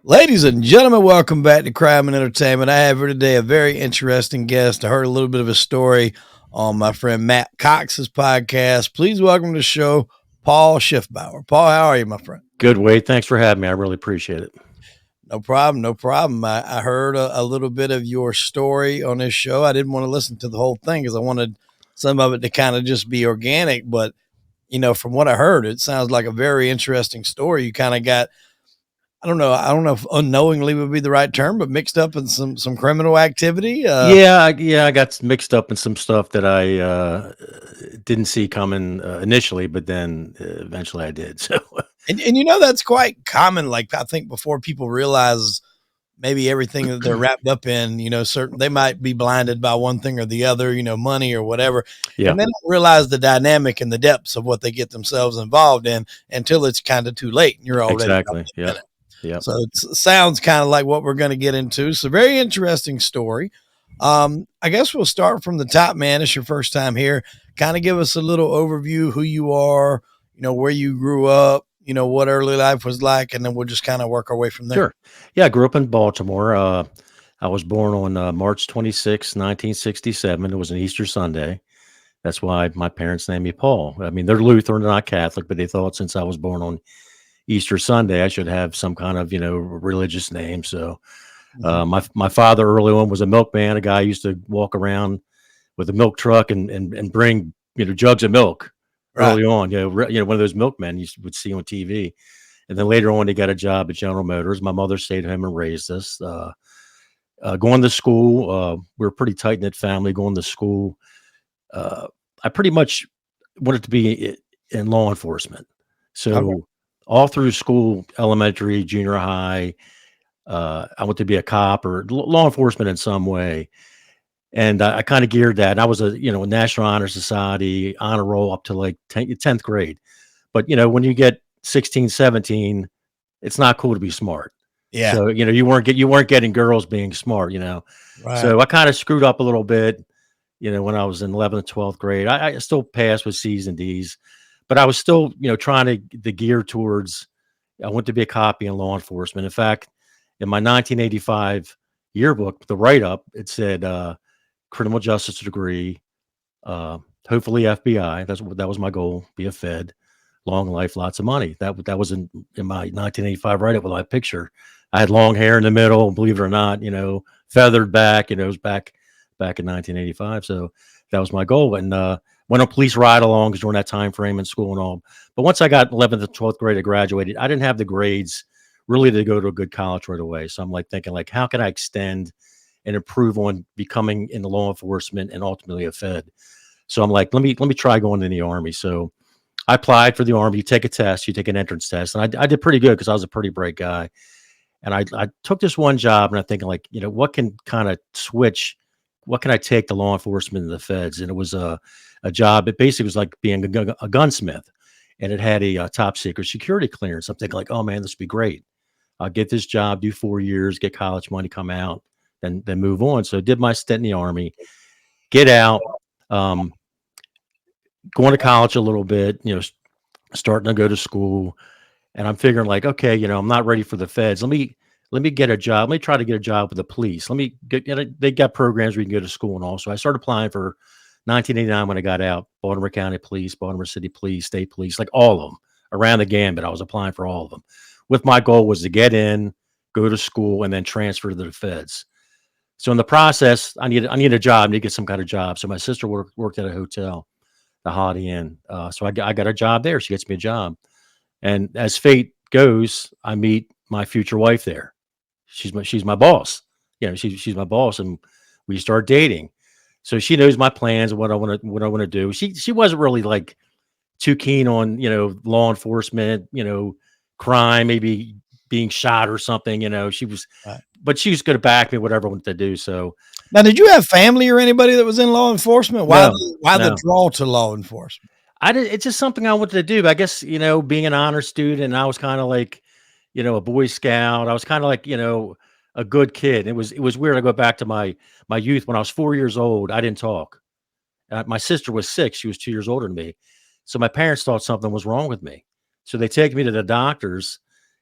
Ladies and gentlemen, welcome back to Crime and Entertainment. I have here today a very interesting guest. I heard a little bit of a story on my friend Matt Cox's podcast. Please welcome to the show, Paul Schiffbauer. Paul, how are you, my friend? Good, Wade. Thanks for having me. I really appreciate it. No problem, no problem. I heard a little bit of your story on this show. I didn't want to listen to the whole thing because I wanted some of it to kind of just be organic. But, from what I heard, it sounds like a very interesting story. You kind of got I don't know if unknowingly would be the right term, but mixed up in some criminal activity. Yeah, I got mixed up in some stuff that I didn't see coming initially, but then eventually I did. So And that's quite common. Like I think before people realize maybe everything that they're wrapped up in, certain they might be blinded by one thing or the other, money or whatever, yeah, and they don't realize the dynamic and the depths of what they get themselves involved in until it's kind of too late and you're already out exactly. in Yeah, it. yeah, So it sounds kind of like what we're going to get into. So very interesting story. I guess we'll start from the top, man. It's your first time here. Kind of give us a little overview, who you are, where you grew up, what early life was like, and then we'll just kind of work our way from there. sure. Yeah, I grew up in Baltimore. I was born on March 26, 1967. It was an Easter Sunday. That's why my parents named me Paul. I mean, they're Lutheran, they're not Catholic, but they thought since I was born on Easter Sunday, I should have some kind of religious name. So Mhm. my father early on was a milkman, a guy who used to walk around with a milk truck and bring jugs of milk Right. early on. One of those milkmen you would see on TV. And then later on, he got a job at General Motors. My mother stayed at home and raised us. Going to school, we were a pretty tight knit family. Going to school, uh, I pretty much wanted to be in law enforcement. Okay. So all through school, elementary, junior high, I want to be a cop or law enforcement in some way. And I kind of geared that. And I was a National Honor Society honor roll up to like 10th grade. But, when you get 16, 17, it's not cool to be smart. Yeah. So, you weren't getting girls being smart. Right. So I kind of screwed up a little bit, when I was in 11th, 12th grade. I still passed with C's and D's, but I was still, trying to gear towards, I want to be a cop in law enforcement. In fact, in my 1985 yearbook, the write up, it said criminal justice degree, uh, hopefully FBI. That was my goal. Be a Fed, long life, lots of money. That was in my 1985 write up with my picture. I had long hair in the middle, believe it or not. Feathered back. It was back in 1985. So that was my goal. And went on police ride-alongs during that time frame in school and all. But once I got 11th and 12th grade, I graduated. I didn't have the grades really to go to a good college right away. So I'm like thinking, like, how can I extend and improve on becoming in the law enforcement and ultimately a Fed? So I'm like, let me try going in the Army. So I applied for the Army. You take a test, you take an entrance test, and I did pretty good because I was a pretty bright guy. And I took this one job, and I'm thinking, like, what can kind of switch? What can I take to law enforcement and the Feds? And it was a job. It basically was like being a gunsmith, and it had a top secret security clearance. I'm thinking, like, oh man, this would be great. I'll get this job, do 4 years, get college money, come out, then move on. So I did my stint in the Army, get out, um, going to college a little bit, starting to go to school. And I'm figuring, like, okay, I'm not ready for the Feds. Let me get a job. Let me try to get a job with the police. Let me get, they got programs where you can go to school and all. So I started applying for 1989 when I got out, Baltimore County Police, Baltimore City Police, State Police, like all of them around the gambit. I was applying for all of them with my goal was to get in, go to school, and then transfer to the Feds. So in the process, I need a job, I need to get some kind of job. So my sister worked at a hotel, the Holiday Inn. So I got a job there. She gets me a job. And as fate goes, I meet my future wife there. She's my boss. She's my boss, and we start dating. So she knows my plans and what I want to do. She wasn't really like too keen on law enforcement, crime, maybe being shot or something. She was, Right. but she was going to back me whatever I wanted to do. So Now, did you have family or anybody that was in law enforcement? Why no, the no, draw to law enforcement? I did. It's just something I wanted to do. But I guess being an honor student, I was kind of like a Boy Scout. I was kind of like, a good kid. It was weird. I go back to my youth when I was 4 years old. I didn't talk. My sister was 6. She was 2 years older than me. So my parents thought something was wrong with me. So they take me to the doctors,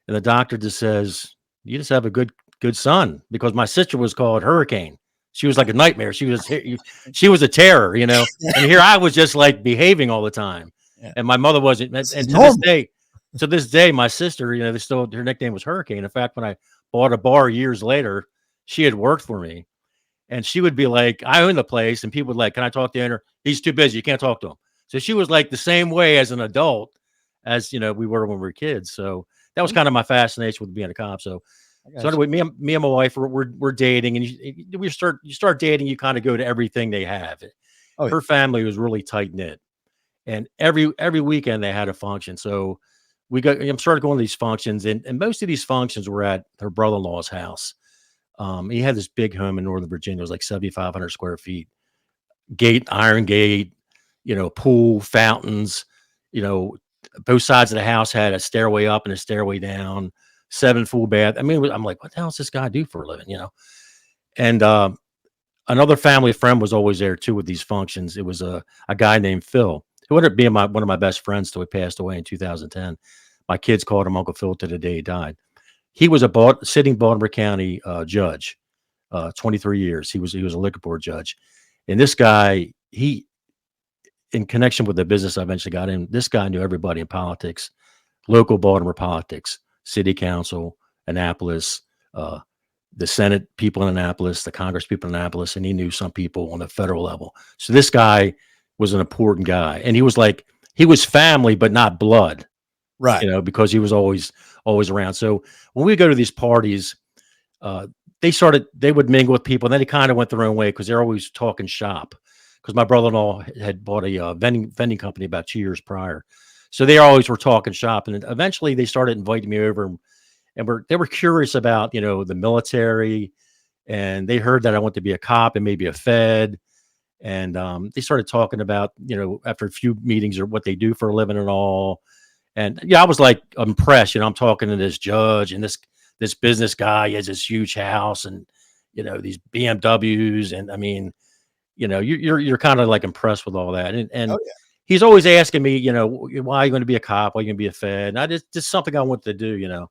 and the doctor just says, you just have a good son, because my sister was called Hurricane. She was like a nightmare. She was a terror, and here I was just like behaving all the time. Yeah. And my mother wasn't. This is And normal. to this day, my sister, they still, her nickname was Hurricane. In fact, when I bought a bar years later, she had worked for me, and she would be like, I own the place, and people would like, can I talk to him? He's too busy. You can't talk to him. So she was like the same way as an adult as we were when we were kids. So that was kind of my fascination with being a cop. So anyway, me and my wife we're dating, and you start dating, you kind of go to everything they have. Oh, yeah. Her family was really tight knit, and every weekend they had a function. So I'm started going to these functions, and most of these functions were at her brother-in-law's house. He had this big home in Northern Virginia. It was like 7,500 square feet, iron gate, pool, fountains, both sides of the house had a stairway up and a stairway down, 7 full bath. I mean, I'm like, what the hell does this guy do for a living? And another family friend was always there too with these functions. It was a guy named Phil, who ended up being one of my best friends till he passed away in 2010. My kids called him Uncle Phil to the day he died. He was a sitting Baltimore County judge, 23 years. He was a liquor board judge. And this guy, in connection with the business I eventually got in, this guy knew everybody in politics, local Baltimore politics, city council, Annapolis, the Senate people in Annapolis, the Congress people in Annapolis, and he knew some people on the federal level. So this guy was an important guy, and he was family, but not blood, right. Because he was always around. So when we go to these parties, they would mingle with people, and then they kind of went their own way because they're always talking shop. Because my brother-in-law had bought a vending company about 2 years prior. So they always were talking shop. And eventually they started inviting me over, and they were curious about, the military, and they heard that I wanted to be a cop and maybe a Fed. And they started talking about, after a few meetings, or what they do for a living and all. And I was like impressed, I'm talking to this judge and this business guy. He has this huge house and, these BMWs. And I mean, you're kind of like impressed with all that. And Oh, yeah. he's always asking me, why are you going to be a cop? Why are you going to be a Fed? And just something I want to do.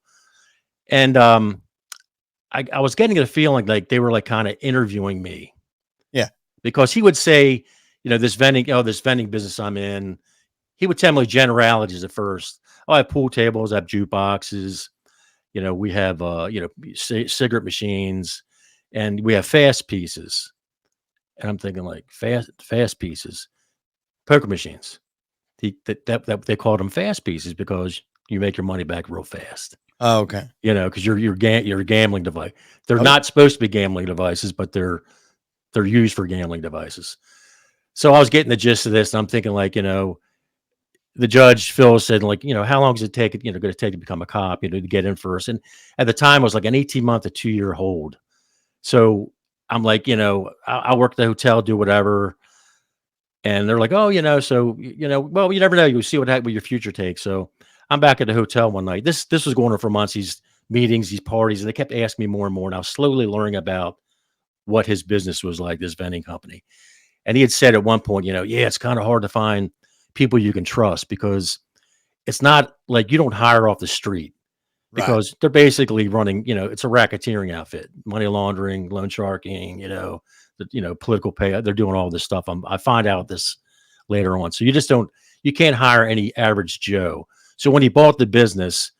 And I was getting a feeling like they were like kind of interviewing me. Yeah. Because he would say, this vending business I'm in, he would tell me generalities at first. Oh, I have pool tables, I have jukeboxes, we have cigarette machines, and we have fast pieces. And I'm thinking like fast pieces, poker machines. That they called them fast pieces because you make your money back real fast. Oh, okay. Because you're a gambling device. They're not supposed to be gambling devices, but they're used for gambling devices. So I was getting the gist of this, and I'm thinking like, the judge Phil said like, how long does it take? Going to take to become a cop? To get in first. And at the time, it was like an 18-month to 2-year hold. So I'm like, I work at the hotel, do whatever. And they're like, oh, so, well, you never know. You'll see what your future takes. So I'm back at the hotel one night. This was going on for months, these meetings, these parties, and they kept asking me more and more. And I was slowly learning about what his business was like, this vending company. And he had said at one point, yeah, it's kind of hard to find people you can trust because it's not like you don't hire off the street. Because they're basically running, it's a racketeering outfit, money laundering, loan sharking, political pay. They're doing all this stuff. I find out this later on. So you can't hire any average Joe. So when he bought the business,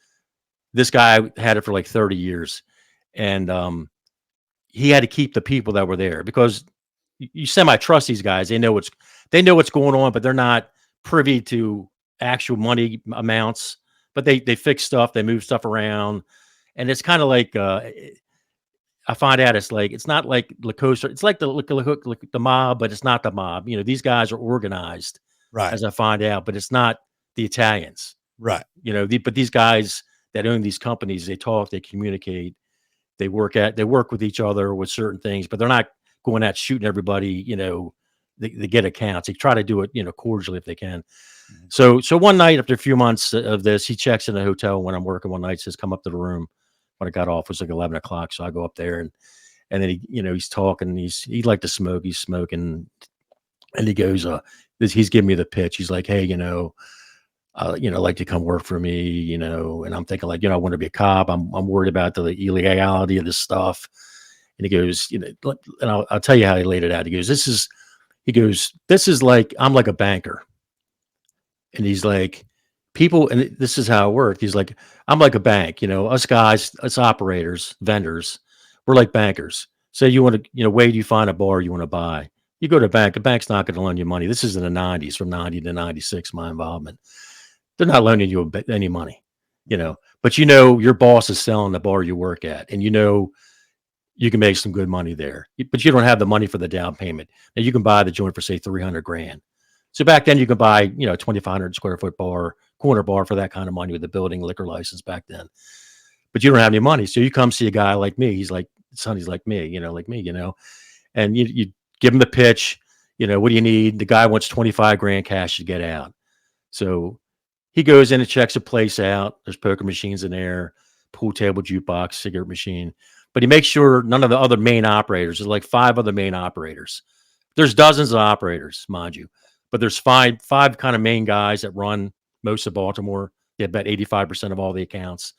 this guy had it for like 30 years. And he had to keep the people that were there because you semi-trust these guys. They know what's going on, but they're not privy to actual money amounts. But they fix stuff, they move stuff around, and it's kind of like I find out it's not like La Costa. It's like the mob, but it's not the mob. These guys are organized, Right. as I find out, but it's not the Italians, Right. But these guys that own these companies, they talk, they communicate, they work with each other with certain things, but they're not going out shooting everybody. They get accounts. They try to do it, cordially if they can. So one night after a few months of this, he checks in the hotel when I'm working one night, says, come up to the room. When I got off, it was like 11 o'clock. So I go up there and then he's talking, he liked to smoke, he's smoking. And he goes, he's giving me the pitch. He's like, hey, like to come work for me, and I'm thinking like, I want to be a cop. I'm worried about the illegality of this stuff. And he goes, and I'll tell you how he laid it out. He goes, this is like, I'm like a banker. And he's like, people, and this is how it worked. He's like, I'm like a bank, us guys, us operators, vendors, we're like bankers. Say you want to, where do you find a bar you want to buy? You go to a bank. A bank's not going to loan you money. This is in the 90s, from 90 to 96, my involvement. They're not loaning you any money, but your boss is selling the bar you work at, and you can make some good money there, but you don't have the money for the down payment. And you can buy the joint for say 300 grand. So back then you could buy, 2,500 square foot corner bar for that kind of money with the building liquor license back then. But you don't have any money. So you come see a guy like me. He's like, Sonny's like me, and you give him the pitch, what do you need? The guy wants 25 grand cash to get out. So he goes in and checks a place out. There's poker machines in there, pool table, jukebox, cigarette machine. But he makes sure none of the other main operators, there's like 5 other main operators. There's dozens of operators, mind you, but there's five kind of main guys that run most of Baltimore. They have about 85% of all the accounts.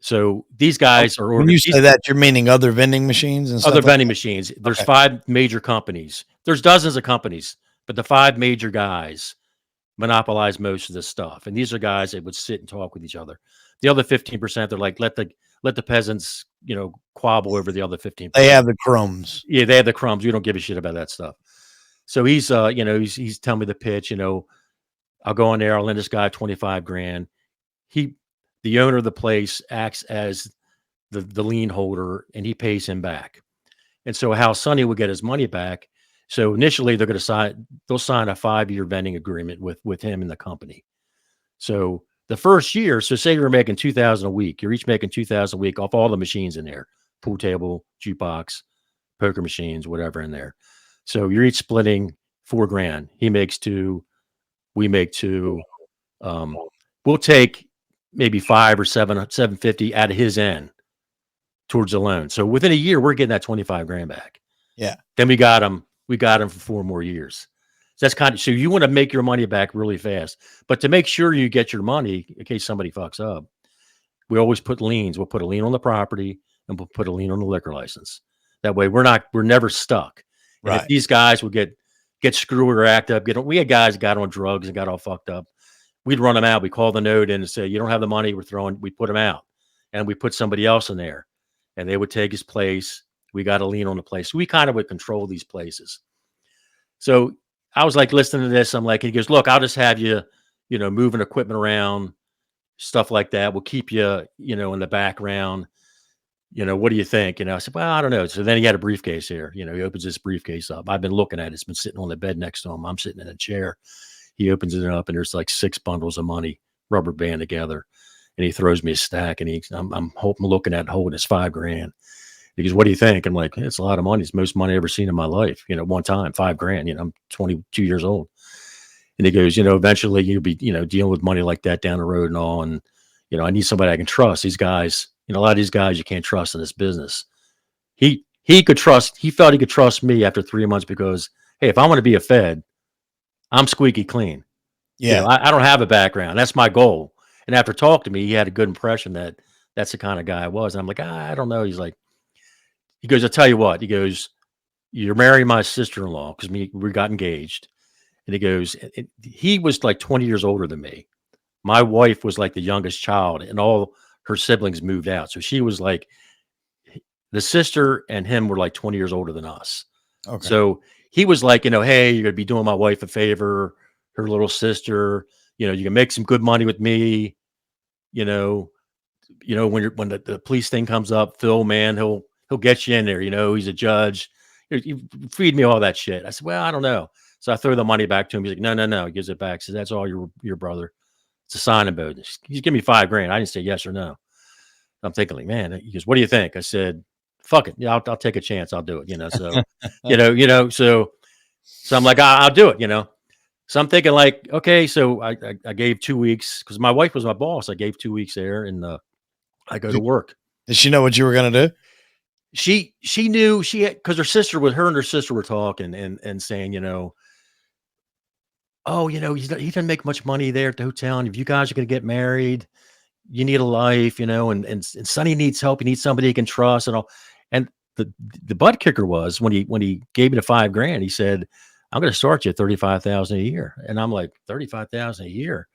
So these guys are When you say that, you're meaning other vending machines and stuff other like vending that? machines. There's 5 major companies. There's dozens of companies, but the 5 major guys monopolize most of this stuff. And these are guys that would sit and talk with each other. The other 15%, they're like, let the peasants, quabble over the other 15%. They have the crumbs. Yeah, they have the crumbs. We don't give a shit about that stuff. So he's telling me the pitch, I'll go in there, I'll lend this guy 25 grand. The owner of the place acts as the lien holder, and he pays him back. And so how Sonny would get his money back. So initially they'll sign a 5-year vending agreement with him and the company. So the first year, so say you're making 2,000 a week, you're each making 2,000 a week off all the machines in there, pool table, jukebox, poker machines, whatever in there. So you're each splitting 4 grand. He makes 2, we make 2. We'll take maybe 5 or 750 out of his end towards the loan. So within a year, we're getting that 25 grand back. Yeah. Then we got him for 4 more years. So that's so you want to make your money back really fast, but to make sure you get your money in case somebody fucks up, we always put liens. We'll put a lien on the property and we'll put a lien on the liquor license. That way we're never stuck. And Right. if these guys would get screwed or act up, we had guys that got on drugs and got all fucked up. We'd run them out. We call the note in and say, you don't have the money. We put them out, and we put somebody else in there, and they would take his place. We got a lien on the place. So we kind of would control these places. So I was like listening to this. I'm like, he goes, look, I'll just have you, moving equipment around, stuff like that. We'll keep you, in the background. What do you think? I said, well, I don't know. So then he had a briefcase here. He opens this briefcase up. I've been looking at it. It's been sitting on the bed next to him. I'm sitting in a chair. He opens it up, and there's like 6 bundles of money, rubber band together. And he throws me a stack, and I'm looking at holding his 5 grand. He goes, what do you think? I'm like, it's a lot of money. It's the most money I've ever seen in my life. One time, 5 grand, I'm 22 years old. And he goes, eventually you'll be, dealing with money like that down the road and all. And, I need somebody I can trust. These guys, a lot of these guys you can't trust in this business. He felt he could trust me after 3 months because, hey, if I want to be a Fed, I'm squeaky clean. Yeah. I don't have a background. That's my goal. And after talking to me, he had a good impression that that's the kind of guy I was. And I'm like, I don't know. He goes, I'll tell you what. He goes, you're marrying my sister-in-law because we got engaged. And he goes, he was like 20 years older than me. My wife was like the youngest child, and all her siblings moved out. So she was like, the sister and him were like 20 years older than us. Okay. So he was like, hey, you're going to be doing my wife a favor, her little sister, you can make some good money with me. When the police thing comes up, Phil, man, he'll get you in there. He's a judge. You feed me all that shit. I said, well, I don't know. So I throw the money back to him. He's like, no. He gives it back. Says, that's all your brother. It's a signing bonus. He's giving me 5 grand. I didn't say yes or no. I'm thinking like, man, he goes, what do you think? I said, fuck it. Yeah, I'll take a chance. I'll do it. So, so I'm like, I'll do it, So I'm thinking like, okay, so I gave 2 weeks because my wife was my boss. I gave 2 weeks there, and I go to work. Did she know what you were going to do? She knew because her sister and her sister were talking and saying, oh, he doesn't make much money there at the hotel. And if you guys are going to get married, you need a life, and Sonny needs help. He needs somebody he can trust and all. And the butt kicker was when he gave me the $5,000, he said, I'm going to start you at 35,000 a year. And I'm like, 35,000 a year.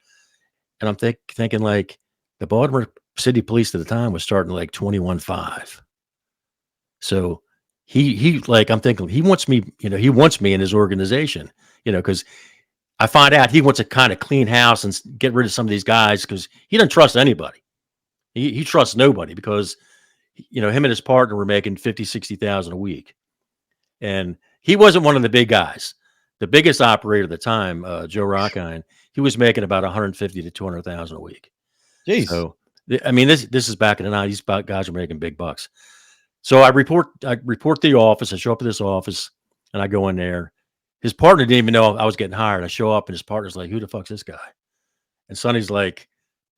And I'm thinking like the Baltimore City Police at the time was starting like 21.5. So he like, I'm thinking he wants me, he wants me in his organization, because I find out he wants to kind of clean house and get rid of some of these guys because he doesn't trust anybody. He trusts nobody because, him and his partner were making 50, 60,000 a week. And he wasn't one of the big guys. The biggest operator at the time, Joe Rockine, he was making about 150 to 200,000 a week. Jeez. So, I mean, this is back in the 90s. Guys are making big bucks. So I report the office. I show up at this office and I go in there. His partner didn't even know I was getting hired. I show up and his partner's like, who the fuck's this guy? And Sonny's like,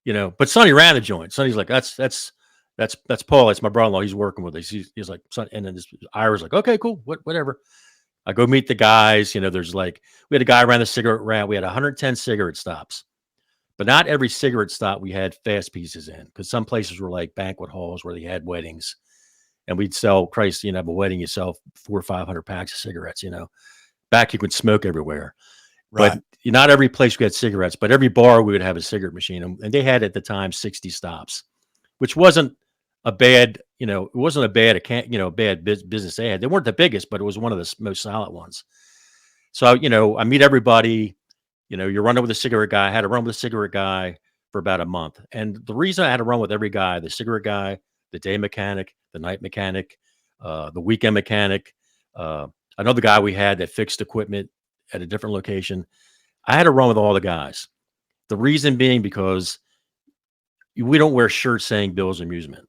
but Sonny ran the joint. Sonny's like, that's Paul. That's my brother-in-law. He's working with us. He's like, son, and then Ira's like, okay, cool. Whatever. I go meet the guys. There's like, we had a guy around the cigarette route. We had 110 cigarette stops, but not every cigarette stop we had fast pieces in because some places were like banquet halls where they had weddings. And we'd sell, Christ, have a wedding, you sell 400 or 500 packs of cigarettes, back you could smoke everywhere. Right. But not every place we had cigarettes, but every bar we would have a cigarette machine. And they had at the time 60 stops, which wasn't a bad, it wasn't a bad, bad business they had. They weren't the biggest, but it was one of the most solid ones. So, I meet everybody, you're running with a cigarette guy. I had to run with a cigarette guy for about a month. And the reason I had to run with every guy, the cigarette guy, the day mechanic, the night mechanic, the weekend mechanic, another guy we had that fixed equipment at a different location. I had to run with all the guys. The reason being because we don't wear shirts saying Bill's Amusement.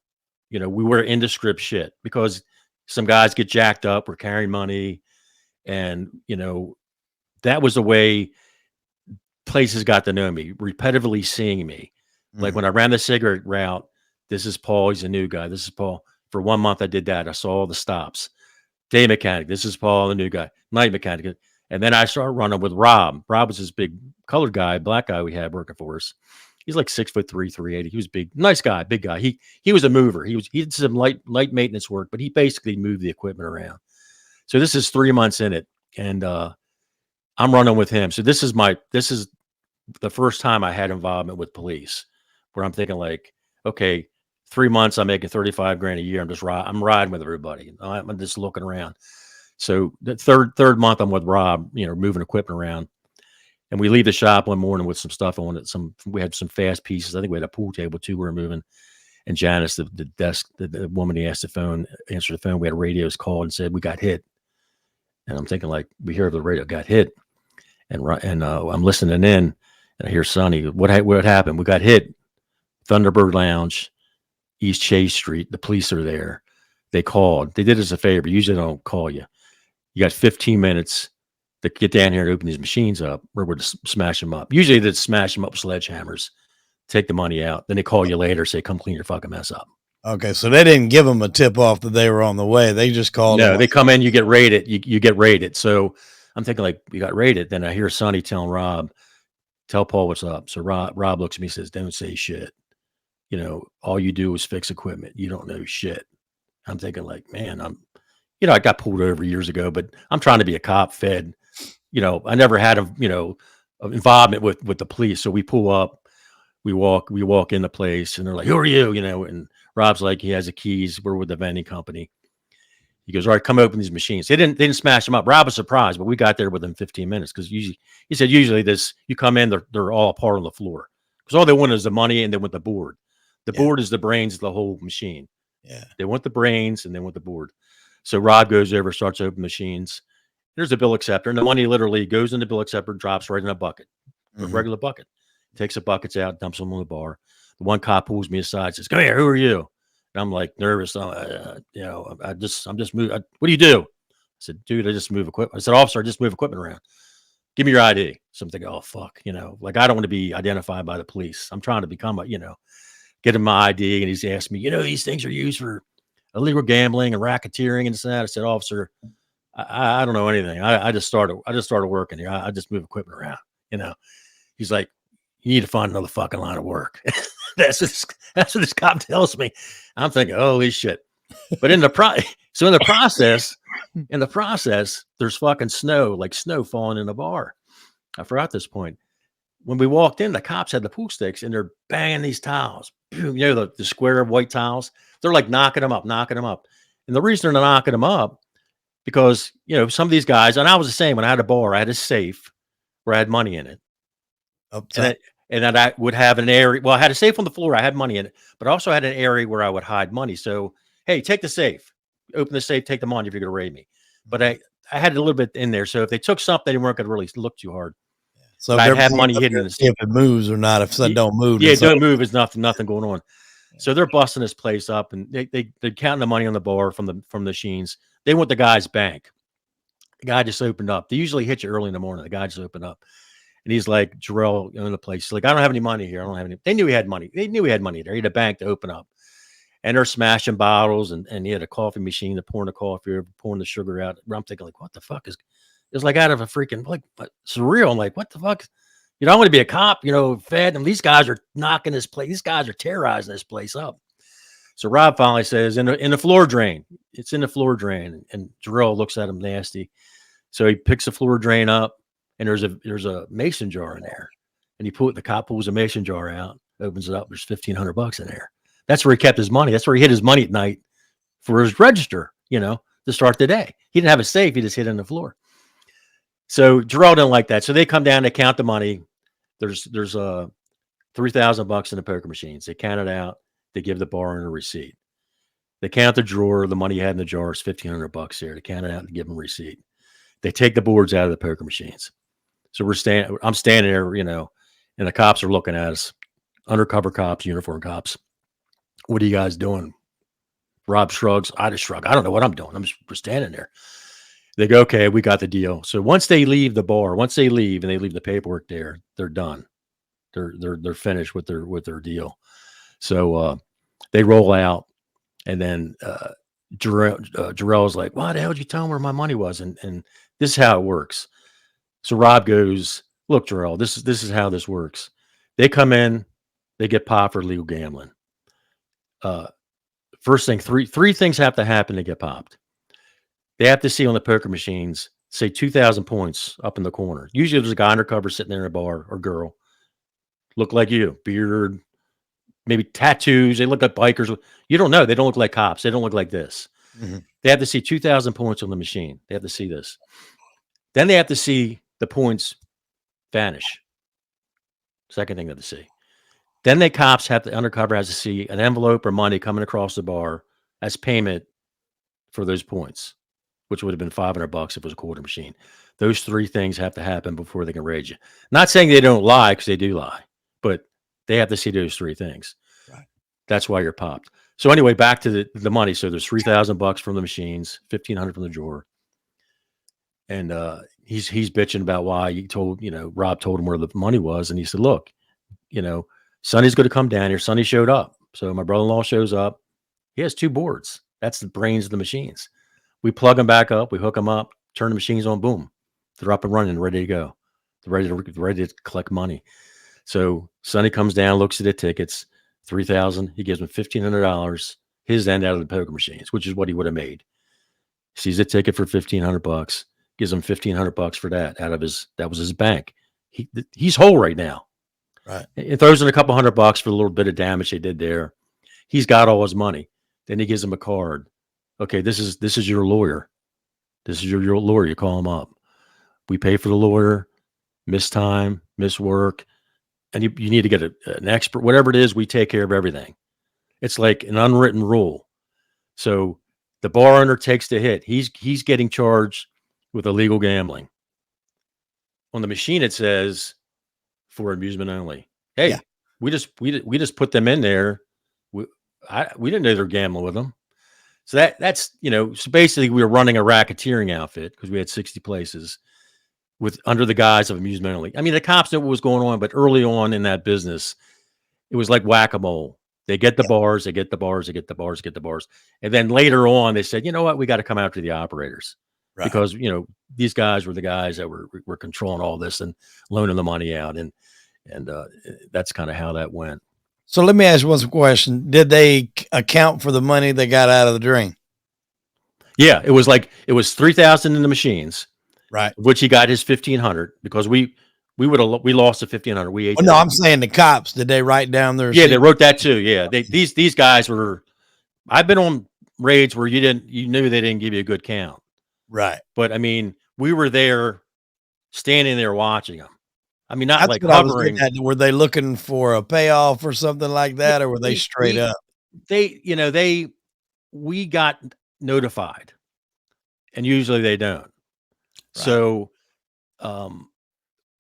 We wear indescript shit because some guys get jacked up. We're carrying money. And, that was the way places got to know me, repetitively seeing me. Like when I ran the cigarette route, this is Paul. He's a new guy. This is Paul. For 1 month, I did that. I saw all the stops. Day mechanic. This is Paul, the new guy. Night mechanic. And then I started running with Rob. Rob was this big colored guy, black guy we had working for us. He's like 6'3", 380. He was big, nice guy, big guy. He was a mover. He did some light maintenance work, but he basically moved the equipment around. So this is 3 months in it, and I'm running with him. So this is the first time I had involvement with police, where I'm thinking like, okay, 3 months, I'm making 35 grand a year. I'm riding with everybody. I'm just looking around. So the third month, I'm with Rob, moving equipment around, and we leave the shop one morning with some stuff. We had some fast pieces. I think we had a pool table too. We were moving, and Janice, the desk, the woman who answered the phone. We had radios called and said we got hit, and I'm thinking like, we hear the radio got hit, and I'm listening in, and I hear Sonny, what happened? We got hit, Thunderbird Lounge, East Chase Street. The police are there. They called. They did us a favor. Usually they don't call you. You got 15 minutes to get down here and open these machines up. We're going to smash them up. Usually they smash them up with sledgehammers, take the money out. Then they call you later, say, come clean your fucking mess up. Okay, so they didn't give them a tip off that they were on the way. They just called. No, they come in, you get raided. You get raided. So I'm thinking like, you got raided. Then I hear Sonny telling Rob, tell Paul what's up. So Rob looks at me and says, don't say shit. All you do is fix equipment. You don't know shit. I'm thinking like, man, I got pulled over years ago, but I'm trying to be a cop fed. I never had involvement with the police. So we pull up, we walk in the place, and they're like, who are you? And Rob's like, he has the keys. We're with the vending company. He goes, all right, come open these machines. They didn't smash them up. Rob was surprised, but we got there within 15 minutes because he said usually you come in, they're all apart on the floor because all they want is the money and they want the board. The board is the brains of the whole machine. Yeah. They want the brains and they want the board. So Rob goes over, starts opening machines. There's a bill acceptor, and the money literally goes in the bill acceptor, drops right in a bucket, a regular bucket. Takes the buckets out, dumps them on the bar. The one cop pulls me aside, says, "Come here, who are you?" And I'm like nervous. I'm just moving. What do you do? I said, "Dude, I just move equipment." I said, "Officer, I just move equipment around. Give me your ID." So I'm thinking, "Oh fuck," like I don't want to be identified by the police. I'm trying to become get him my ID, and he's asked me, these things are used for illegal gambling and racketeering and that. I said, "Officer, I don't know anything. I just started working here. I just move equipment around. You know, he's like, you need to find another fucking line of work. that's what this cop tells me. I'm thinking, holy shit. But in the process, there's fucking snow, like snow falling in the bar. I forgot this point. When we walked in, the cops had the pool sticks and they're banging these tiles. You know, the square of white tiles. They're like knocking them up. And the reason they're knocking them up, because, you know, some of these guys, and I was the same when I had a bar, I had a safe where I had money in it. Upside. And then I would have an area. Well, I had a safe on the floor. I had money in it, but I also had an area where I would hide money. So, hey, take the safe, open the safe, take the money if you're going to raid me. But I had a little bit in there. So if they took something, they weren't going to really look too hard. So I'd have money hidden in the safe. If it moves or not, if it don't move. Yeah, don't move. Is nothing going on. So they're busting this place up, and they're counting the money on the bar from the machines. They want the guy's bank. The guy just opened up. They usually hit you early in the morning. The guy just opened up. And he's like, Jarrell, in the place. He's like, I don't have any money here. I don't have any. They knew he had money. They knew he had money there. He had a bank to open up. And they're smashing bottles, and he had a coffee machine. They're pouring the coffee, pouring the sugar out. I'm thinking, like, what the fuck is? It's like out of a freaking, like, surreal. I'm like, what the fuck? You know, I want to be a cop, you know, fed. And these guys are knocking this place. These guys are terrorizing this place up. So Rob finally says, in the floor drain. It's in the floor drain. And Jarrell looks at him nasty. So he picks the floor drain up, and there's a mason jar in there. And the cop pulls a mason jar out, opens it up. There's $1,500 in there. That's where he kept his money. That's where he hid his money at night for his register, you know, to start the day. He didn't have a safe. He just hid it on the floor. So Jarrell didn't like that. So they come down, they count the money. There's $3,000 in the poker machines. They count it out. They give the bar owner a receipt. They count the drawer. The money he had in the jar is $1,500 there. They count it out and give him a receipt. They take the boards out of the poker machines. So I'm standing there, you know, and the cops are looking at us, undercover cops, uniform cops. What are you guys doing? Rob shrugs. I just shrug. I don't know what I'm doing. We're standing there. They go, okay, we got the deal. So once they leave the bar, once they leave and they leave the paperwork there, they're done. They're finished with their deal. So they roll out, and then Jarrell's like, why the hell did you tell them where my money was? And this is how it works. So Rob goes, look, Jarrell, this is how this works. They come in, they get popped for illegal gambling. First thing, three things have to happen to get popped. They have to see on the poker machines, say 2,000 points up in the corner. Usually there's a guy undercover sitting there in a bar, or girl, look like you, beard, maybe tattoos. They look like bikers. You don't know. They don't look like cops. They don't look like this. Mm-hmm. They have to see 2,000 points on the machine. They have to see this. Then they have to see the points vanish. Second thing they have to see. Then undercover has to see an envelope or money coming across the bar as payment for those points, which would have been $500 if it was a quarter machine. Those three things have to happen before they can raid you. Not saying they don't lie, because they do lie, but they have to see those three things. Right. That's why you're popped. So anyway, back to the money. So there's $3,000 from the machines, $1,500 from the drawer. And he's bitching about why Rob told him where the money was. And he said, look, Sonny's going to come down here. Sonny showed up. So my brother-in-law shows up. He has two boards. That's the brains of the machines. We plug them back up. We hook them up, turn the machines on, boom. They're up and running, ready to go. They're ready to collect money. So Sonny comes down, looks at the tickets, $3,000. He gives him $1,500, his end out of the poker machines, which is what he would have made. Sees a ticket for $1,500, gives him $1,500 for that that was his bank. He's whole right now. Right. It throws in a couple $100 for the little bit of damage they did there. He's got all his money. Then he gives him a card. Okay, this is your lawyer. This is your lawyer. You call him up. We pay for the lawyer, miss time, miss work, and you need to get an expert. Whatever it is, we take care of everything. It's like an unwritten rule. So the bar owner takes the hit. He's getting charged with illegal gambling. On the machine, it says for amusement only. Hey, yeah. we just put them in there. We didn't know they're gambling with them. So that's so basically we were running a racketeering outfit because we had 60 places under the guise of amusement only. I mean, the cops knew what was going on, but early on in that business, it was like whack-a-mole. They get the bars, they get the bars, they get the bars, get the bars. And then later on, they said, you know what? We got to come after the operators. Right. because these guys were the guys that were controlling all this and loaning the money out, and that's kind of how that went. So let me ask you one question. Did they account for the money they got out of the drain? Yeah, it was 3,000 in the machines, Right. which he got his 1,500 because we lost the 1,500. We ate Well, no, that I'm up. saying the cops, did they write down their Yeah, they receipt? wrote that too. Yeah, these guys were. I've been on raids where you knew they didn't give you a good count, Right. but I mean, we were there, standing there watching them. I mean, not That's like what I was getting hovering. at. Were they looking for a payoff or something like Yeah, that, or were they straight we up? they we got notified, and usually they don't. Right. So, um,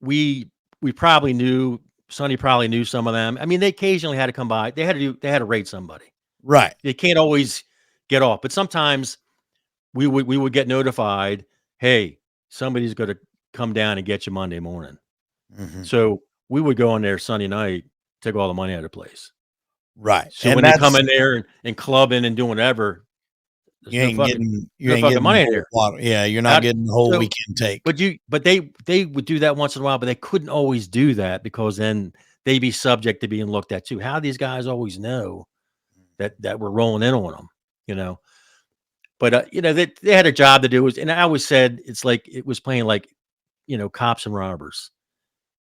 we we probably knew. Sonny probably knew some of them. I mean, they occasionally had to come by. They had to raid somebody. Right. They can't always get off, but sometimes we would get notified, hey, somebody's going to come down and get you Monday morning. Mhm. So we would go in there Sunday night, take all the money out of the place. Right. So And when they come that's in there and clubbing and doing whatever, there's you no ain't fucking getting the money in whole there. bottle. Yeah, you're not How, getting the whole so, weekend take. but they would do that once in a while, but they couldn't always do that because then they'd be subject to being looked at too. How these guys always know that we're rolling in on them, you know? But they had a job to do. And I always said it's like it was playing like cops and robbers.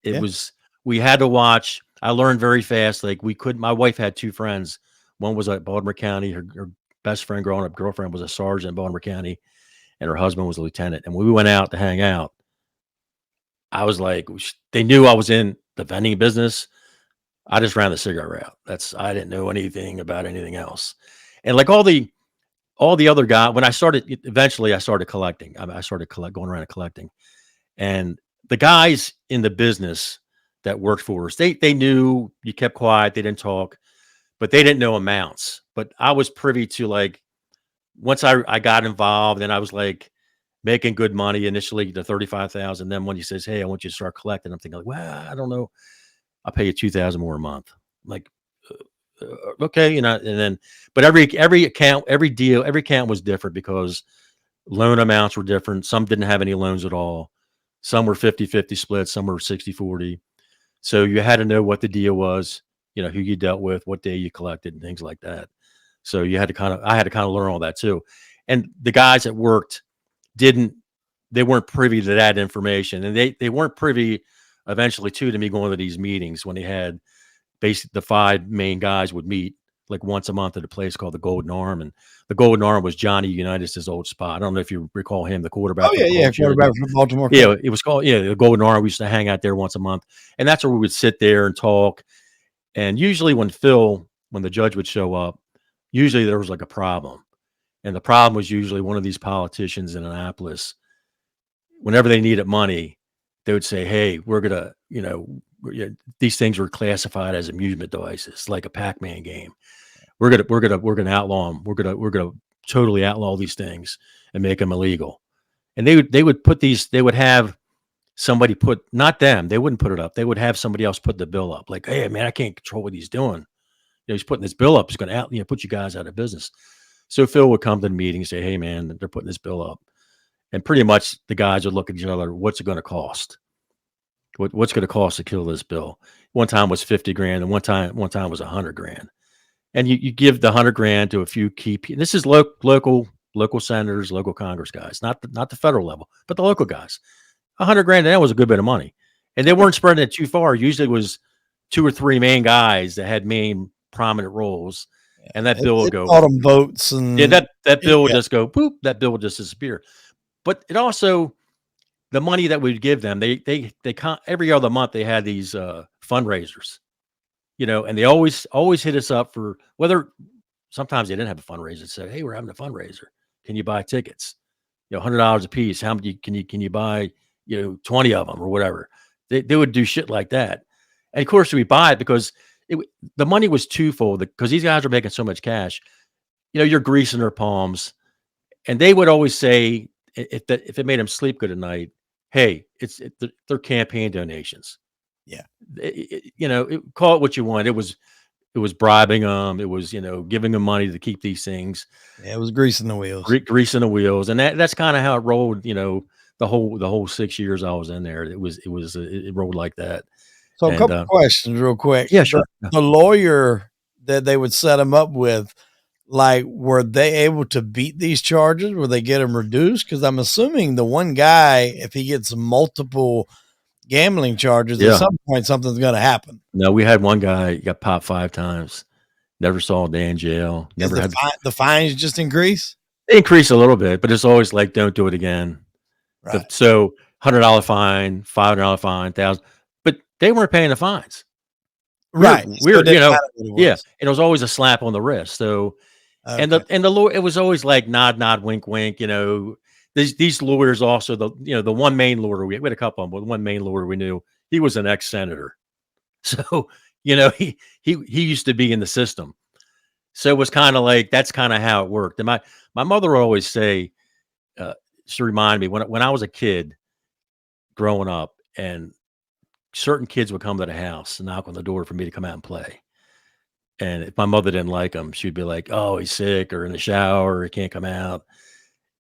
It Yeah. was we had to watch. I learned very fast. Like we couldn't. My wife had two friends. One was at Baltimore County. Her best friend, growing up girlfriend, was a sergeant in Baltimore County, and her husband was a lieutenant. And when we went out to hang out, I was like, they knew I was in the vending business. I just ran the cigarette route. I didn't know anything about anything else. And like all the other guys, when I started, eventually I started collecting. I started going around and collecting. And the guys in the business that worked for us, they knew you kept quiet, they didn't talk, but they didn't know amounts. But I was privy to, like, once I got involved and I was like making good money initially, the 35,000. Then when he says, "Hey, I want you to start collecting," I'm thinking like, well, I don't know, I'll pay you 2,000 more a month. I'm like, okay, and then, but every account, every deal, every account was different because loan amounts were different. Some didn't have any loans at all. Some were 50-50 splits. Some were 60-40. So you had to know what the deal was, who you dealt with, what day you collected, and things like that. So I had to kind of learn all that too. And the guys that worked didn't, they weren't privy to that information. And they weren't privy eventually to me going to these meetings when they had basically the five main guys would meet like once a month at a place called the Golden Arm. And the Golden Arm was Johnny Unitas' old spot. I don't know if you recall him, the Oh quarterback for yeah, the yeah. Colts years ago. Quarterback for the Baltimore Yeah, Colts. it was called, the Golden Arm. We used to hang out there once a month. And that's where we would sit there and talk. And usually when the judge would show up, usually there was like a problem. And the problem was usually one of these politicians in Annapolis, whenever they needed money, they would say, "Hey, we're gonna, these things were classified as amusement devices, like a Pac-Man game. We're gonna outlaw them. We're gonna totally outlaw these things and make them illegal." And they would put these. They would have somebody put, not them. They wouldn't put it up. They would have somebody else put the bill up. Like, "Hey, man, I can't control what he's doing. He's putting this bill up. He's going to put you guys out of business." So Phil would come to the meeting and say, "Hey, man, they're putting this bill up." And pretty much the guys would look at each other. What's it going to cost? What's going to cost to kill this bill? One time was 50 grand, and one time was 100 grand. And you give the 100 grand to a few key people. This is local senators, local Congress guys, not the federal level, but the local guys. 100 grand, that was a good bit of money, and they weren't spreading it too far. Usually, it was two or three main guys that had main prominent roles, and that bill would It go. bought them votes Yeah, and that bill would yeah, just go boop. That bill would just disappear. But it also, the money that we'd give them, every other month they had these fundraisers, and they always hit us up for whether sometimes they didn't have a fundraiser. They said, "Hey, we're having a fundraiser. Can you buy tickets? $100 a piece. How many can you buy? 20 of them or whatever." They would do shit like that, and of course we buy it because the money was twofold because these guys are making so much cash. You're greasing their palms, and they would always say if it made them sleep good at night, "Hey, they're campaign donations." yeah. Call it what you want. It was it was bribing them. It was, giving them money to keep these things, Yeah, it was greasing the wheels. greasing the wheels, and that's kind of how it rolled. The whole 6 years I was in there, it rolled like that. So a And couple questions real quick. yeah, sure. Yeah. The lawyer that they would set him up with, like, were they able to beat these charges? Were they get them reduced? Because I'm assuming the one guy, if he gets multiple gambling charges, at Yeah. some point something's going to happen. No, we had one guy got popped 5 times. Never saw a day in jail. Is Never had the fines just increase? they increase a little bit, but it's always like, don't do it again. Right. So $100 fine, $500 fine, 1,000, but they weren't paying the fines. Right. So We're it didn't matter what it yeah, was. and it was always a slap on the wrist. So Okay. and the lawyer, it was always like nod, nod, wink, wink. These lawyers also, the one main lawyer, we had a couple of them, but the one main lawyer we knew, he was an ex-senator. So, he used to be in the system. So it was kind of like, that's kind of how it worked. And my mother would always say, she reminded me when I was a kid growing up, and certain kids would come to the house and knock on the door for me to come out and play. And if my mother didn't like him, she'd be like, "Oh, he's sick or in the shower, or he can't come out."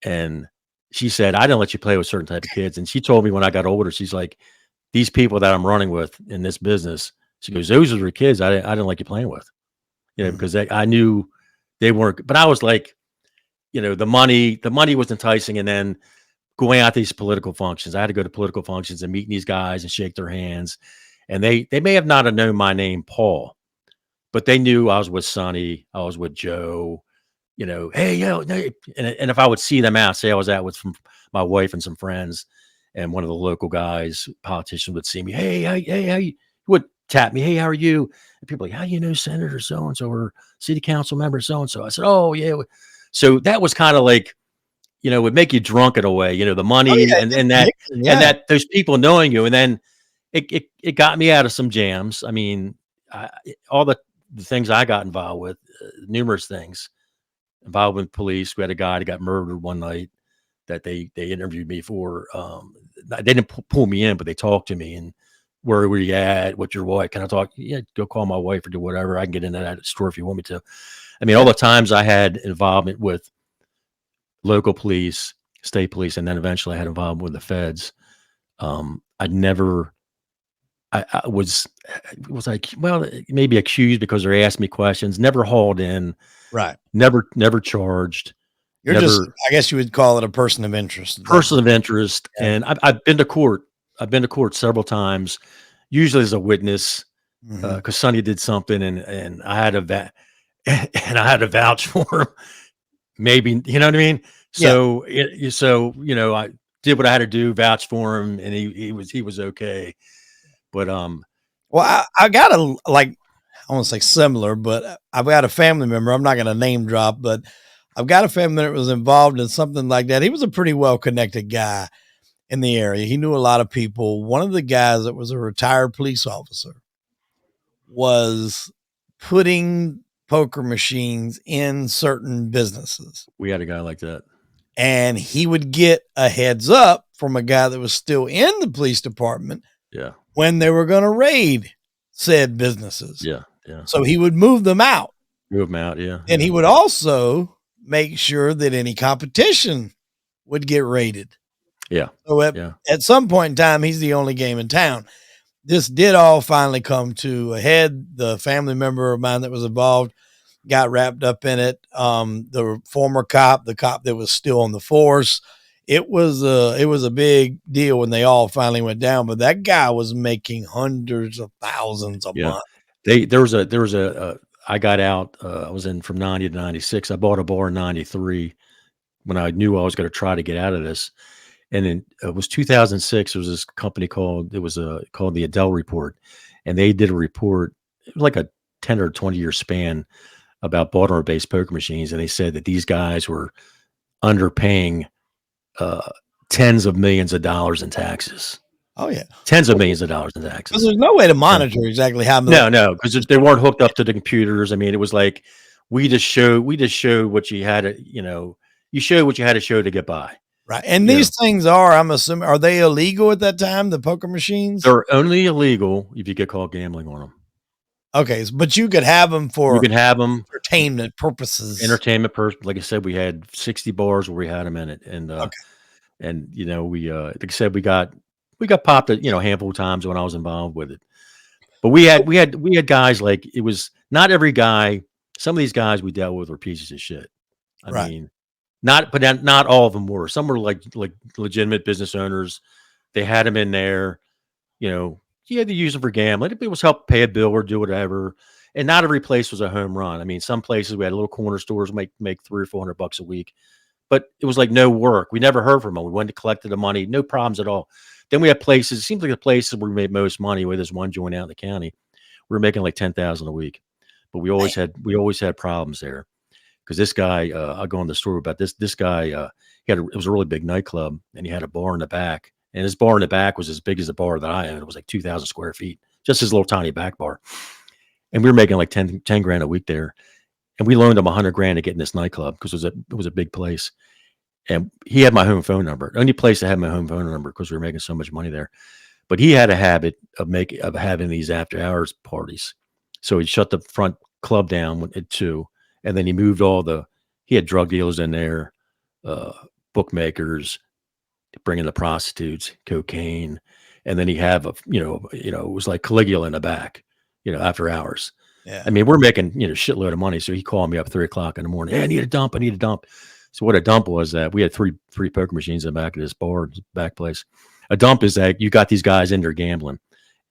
And she said, "I didn't let you play with certain type of kids." And she told me when I got older, she's like, "These people that I'm running with in this business," she goes, "those are the kids I didn't like you playing with." Mhm. Because I knew they weren't. But I was like, the money was enticing, and then going out to these political functions. I had to go to political functions and meeting these guys and shake their hands. And they may have not have known my name, Paul, but they knew I was with Sonny, I was with Joe, hey, yo, no, and if I would see them out, say I was out with my wife and some friends, and one of the local guys, politicians, would see me, hey, how you, would tap me, hey, how are you? And people like, how do you know Senator so and so or city council member so and so? I said, oh yeah. So that was kind of like, would make you drunk in a way, the Oh money yeah, and that addiction, and yeah. that those people knowing you, and then it got me out of some jams. I mean, all the things I got involved with, numerous things involved with police. We had a guy that got murdered one night that they interviewed me for. They didn't pull me in, but they talked to me and where were you at? What's your wife? Can I talk? Yeah, go call my wife or do whatever. I can get into that store if you want me to. I mean, all the times I had involvement with local police, state police, and then eventually I had involvement with the feds. I never, I was like, well, maybe accused because they asked me questions, never hauled in, Right. never charged, You're just, never I guess you would call it a person of interest at that person point. of interest. Yeah. And I've been to court. I've been to court several times, usually as a witness, Mhm. because Sonny did something and I had and I had to vouch for him. Maybe, you know what I mean? Yeah. I did what I had to do, vouch for him, and he was okay. But Well, I got a, like, I won't say similar, but I've got a family member. I'm not going to name drop, but I've got a family that was involved in something like that. He was a pretty well connected guy in the area. He knew a lot of people. One of the guys that was a retired police officer was putting poker machines in certain businesses. we had a guy like that. And he would get a heads up from a guy that was still in the police department Yeah, when they were going to raid said businesses. yeah, yeah. So he would move them out. Move him out. Yeah, And yeah, he would also make sure that any competition would get raided. yeah, So yeah. at some point in time, he's the only game in town. This did all finally come to a head. The family member of mine that was involved got wrapped up in it. The former cop, the cop that was still on the force, it was a big deal when they all finally went down. But that guy was making hundreds of thousands a Yeah. month. I got out. I was in from 90 to 96. I bought a bar in 93 when I knew I was going to try to get out of this. And then it was 2006. There was this company called the Adele Report, and they did a report. It was like a 10 or 20-year span about Baltimore-based poker machines, and they said that these guys were underpaying uh, tens of millions of dollars in taxes. Oh yeah, Tens of millions of dollars in because taxes. there's no way to monitor exactly how much. No, because they weren't hooked up to the computers. I mean, it was like we just showed what you had to, you showed what you had to show to get by. Right. And You know, these things are, I'm assuming, are they illegal at that time, the poker machines? they're only illegal if you get caught gambling on them. Okay, but you could have them You for can have them entertainment purposes. entertainment person. Like I said, we had 60 bars where we had them in it, Okay, and you know, we like I said, we got popped a handful of times when I was involved with it. But we had guys like it was not every guy. Some of these guys we dealt with were pieces of shit. I right. mean, not all of them were. Some were like legitimate business owners. They had them in there. You know, you had to use them for gambling. It was help pay a bill or do whatever. And not every place was a home run. I mean, some places we had little corner stores make $300 or $400 a week, but it was like no work. We never heard from them. We went to collected the money, no problems at all. Then we had places. It seems like the places where we made most money. Where there's one joint out in the county, we were making like 10,000 a week, but Man, we always had problems there because this guy, I'll go on the story about this. This guy, it was a really big nightclub, and he had a bar in the back, and his bar in the back was as big as the bar that I owned. It was like 2,000 square feet, just his little tiny back bar, and we were making like 10 grand a week there, and we loaned him 100 grand to get in this nightclub because it was a big place, and he had my home phone number, the only place that had my home phone number because we were making so much money there. But he had a habit of having these after hours parties. So he shut the front club down at 2, and then he had drug dealers in there, uh, bookmakers, bringing the prostitutes, cocaine, and then he have it was like Caligula in the back, after hours. yeah, I mean, we're making shitload of money. So he called me up 3 o'clock in the morning. Hey, I need a dump. I need a dump. So what a dump was that we had three poker machines in the back of this bar, back place. A dump is that you got these guys in there gambling,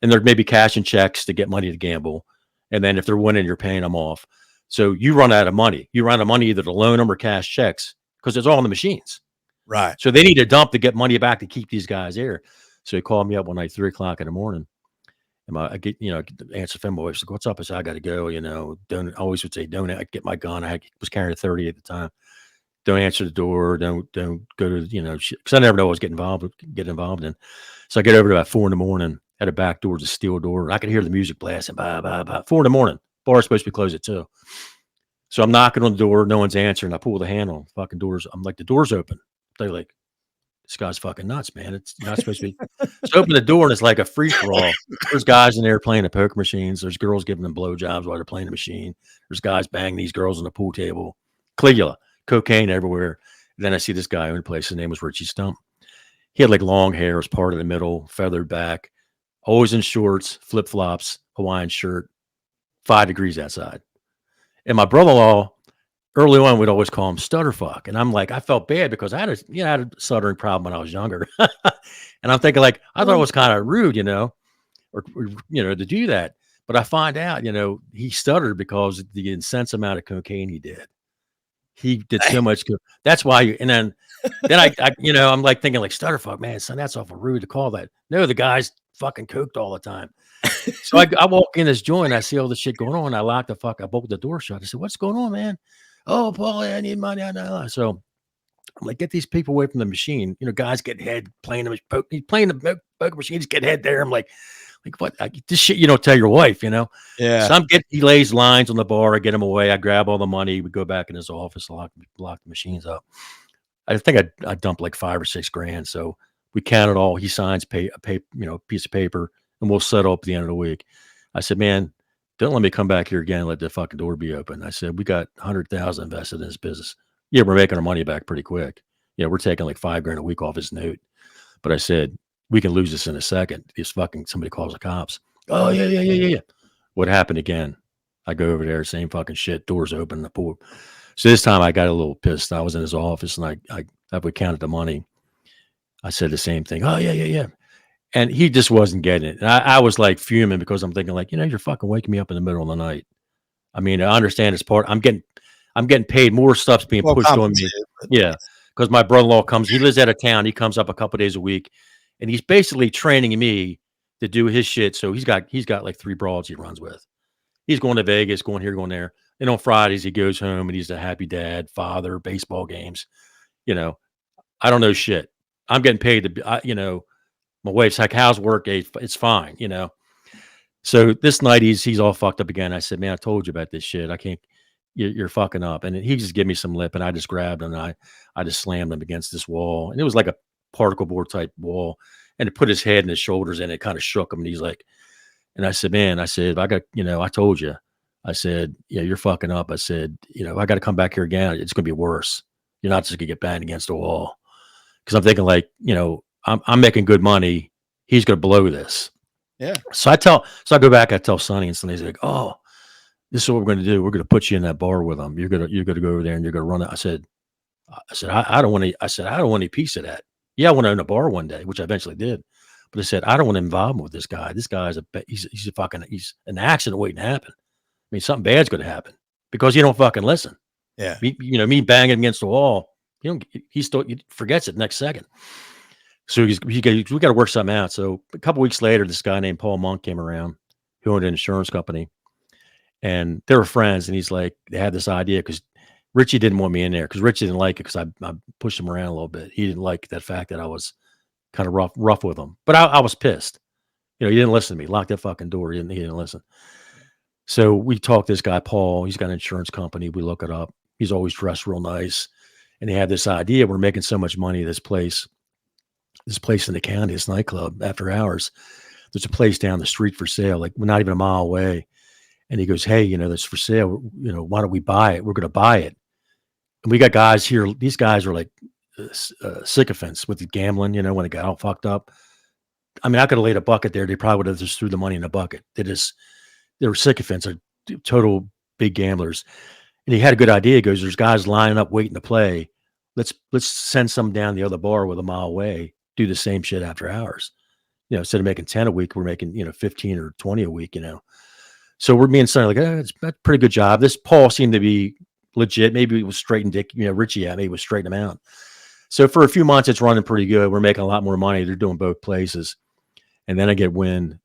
and they're maybe cashing checks to get money to gamble, and then if they're winning, you're paying them off. So you run out of money. You run out of money either to loan them or cash checks because it's all in the machines. right. So they need a dump to get money back to keep these guys there. So he called me up one night, 3 o'clock in the morning. And I get the answer phone. My wife's like, "What's up?" I said, "I got to go." Don't I always would say, "Don't." I get my gun. Was carrying a 30 at the time. Don't answer the door. Don't go to because I never know what I was getting involved in. So I get over to about 4 in the morning. At a back door, it's a steel door. I could hear the music blasting. Blah, blah, blah. 4 in the morning. Bar's supposed to be closed at 2. So I'm knocking on the door. No one's answering. I pull the handle. Fucking doors. I'm like, the door's open. They're like, this guy's fucking nuts, man. It's not supposed to be. So open the door and it's like a free for all. There's guys in there playing the poker machines. There's girls giving them blowjobs while they're playing the machine. There's guys banging these girls on the pool table. Caligula, cocaine everywhere. And then I see this guy in place. His name was Richie Stump. He had like long hair, was part of the middle, feathered back, always in shorts, flip flops, Hawaiian shirt, 5 degrees outside. And my brother-in-law, early on, we'd always call him Stutterfuck. And I'm like, I felt bad because I had a stuttering problem when I was younger. And I'm thinking like, I thought it was kind of rude, or to do that. But I find out, he stuttered because of the intense amount of cocaine he did. He did so much. That's why. And then I'm like thinking like Stutterfuck, man, son, that's awful rude to call that. No, the guy's fucking coked all the time. So I walk in this joint, I see all this shit going on. I bolted the door shut. I said, "What's going on, man?" "Oh, Paulie, I need money." So I'm like, "Get these people away from the machine." Guys get head playing he's playing the poker machine, just get head there. I'm like what? This shit you don't tell your wife, Yeah. So he lays lines on the bar. I get him away. I grab all the money. We go back in his office, lock the machines up. I think I dumped like 5 or 6 grand. So we count it all. He signs a piece of paper, and we'll settle up at the end of the week. I said, "Man, don't let me come back here again and let the fucking door be open." I said, "We got 100,000 invested in this business. Yeah, we're making our money back pretty quick. We're taking like 5 grand a week off his note." But I said, "We can lose this in a second if fucking somebody calls the cops." "Oh, yeah, yeah, yeah, yeah, yeah." What happened again? I go over there, same fucking shit. Doors open, the pool. So this time I got a little pissed. I was in his office and we counted the money. I said the same thing. "Oh, yeah, yeah, yeah." And he just wasn't getting it. And I was like fuming because I'm thinking like, you're fucking waking me up in the middle of the night. I mean, I understand it's part. I'm getting paid. More stuff's being Well pushed on me. compensated, but Yeah, because my brother-in-law comes. He lives out of town. He comes up a couple days a week, and he's basically training me to do his shit. So he's got like 3 broads he runs with. He's going to Vegas, going here, going there. And on Fridays he goes home and he's a happy dad, father, baseball games. I don't know shit. I'm getting paid to be. My wife's like, "How's work?" It's fine. So this night he's all fucked up again. I said, "Man, I told you about this shit. I can't. You're fucking up." And he just gave me some lip, and I just grabbed him and I just slammed him against this wall, and it was like a particle board type wall, and it put his head and his shoulders in it, kind of shook him, and he's like, And I said, man, I said, I got, I told you, I said, yeah, you're fucking up. I said, I got to come back here again. It's going to be worse. You're not just going to get banged against the wall. Cause I'm thinking like, I'm making good money. He's going to blow this. Yeah. So I go back, I tell Sonny, and Sonny's like, oh, this is what we're going to do. We're going to put you in that bar with him. You're going to go over there and you're going to run it. I don't want to, I don't want any piece of that. Yeah. I want to own a bar one day, which I eventually did. But I said, I don't want to involve him with this guy. This guy's he's an accident waiting to happen. I mean, something bad's going to happen because you don't fucking listen. Yeah. Me banging against the wall. He forgets it next second. So we got to work something out. So a couple weeks later, this guy named Paul Monk came around, who owned an insurance company, and they were friends. And he's like, they had this idea because Richie didn't want me in there because Richie didn't like it because I pushed him around a little bit. He didn't like that fact that I was kind of rough with him, but I was pissed. He didn't listen to me. Locked that fucking door. He didn't listen. So we talked to this guy, Paul. He's got an insurance company. We look it up. He's always dressed real nice. And they had this idea. We're making so much money. This place in the county, this nightclub after hours, there's a place down the street for sale, like not even a mile away. And he goes, hey, that's for sale. Why don't we buy it? We're going to buy it. And we got guys here. These guys are like sycophants with the gambling, when it got all fucked up. I mean, I could have laid a bucket there. They probably would have just threw the money in a bucket. They were sycophants, are total big gamblers. And he had a good idea. He goes, there's guys lining up waiting to play. Let's send some down the other bar with a mile away, do the same shit after hours. Instead of making 10 a week, we're making, 15 or 20 a week, So we're me and Sonny like, that's a pretty good job. This Paul seemed to be legit. Maybe it was straighten Dick, Richie out. Maybe it was straighten him out. So for a few months, it's running pretty good. We're making a lot more money. They're doing both places. And then I get wind,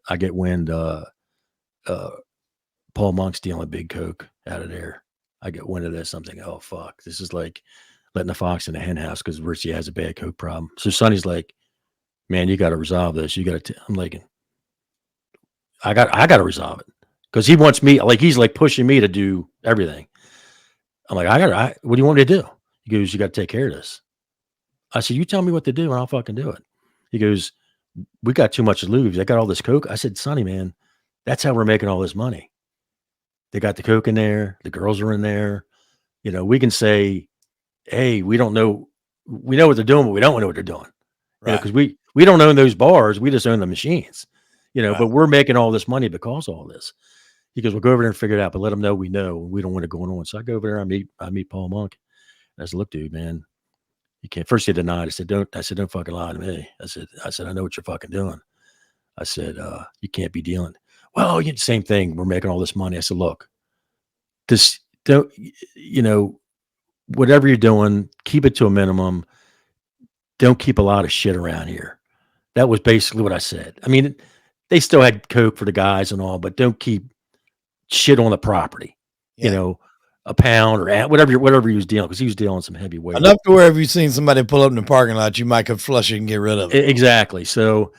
Paul Monk's dealing big coke out of there. I get wind of this. I'm thinking, oh, fuck. This is like letting the fox in the hen house because Richie has a bad coke problem. So Sonny's like, man, you got to resolve this. You got to, I'm like, I got to resolve it because he wants me, like, he's like pushing me to do everything. I'm like, what do you want me to do? He goes, you got to take care of this. I said, you tell me what to do and I'll fucking do it. He goes, we got too much to lose. I got all this coke. I said, Sonny, man, that's how we're making all this money. They got the coke in there. The girls are in there. We can say, hey, we don't know. We know what they're doing, but we don't know what they're doing. Right. Because we don't own those bars. We just own the machines, right. But we're making all this money because of all this. He goes, we'll go over there and figure it out, but let them know we know. We don't want it going on. So I go over there. I meet Paul Monk. I said, look, dude, man, you can't. First he denied. I said, don't fucking lie to me. I said, I know what you're fucking doing. I said, you can't be dealing. Well, same thing. We're making all this money. I said, look, this don't, whatever you're doing, keep it to a minimum. Don't keep a lot of shit around here. That was basically what I said. I mean, they still had coke for the guys and all, but don't keep shit on the property. Yeah. A pound or whatever he was dealing, because he was dealing some heavy weight. Enough to where if you seen somebody pull up in the parking lot, you might could flush it and get rid of it. Exactly. So,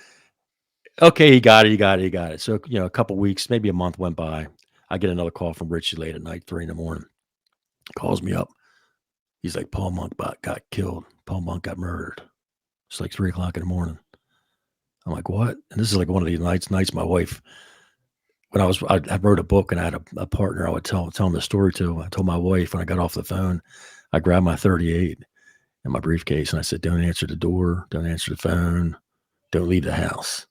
okay, he got it. So, a couple weeks, maybe a month went by. I get another call from Richie late at night, 3 a.m. Calls me up. He's like, Paul Monk got killed. Paul Monk got murdered. It's like 3 o'clock in the morning. I'm like, what? And this is like one of these nights my wife, when I wrote a book and I had a partner I would tell him the story to. I told my wife when I got off the phone, I grabbed my 38 in my briefcase and I said, don't answer the door. Don't answer the phone. Don't leave the house.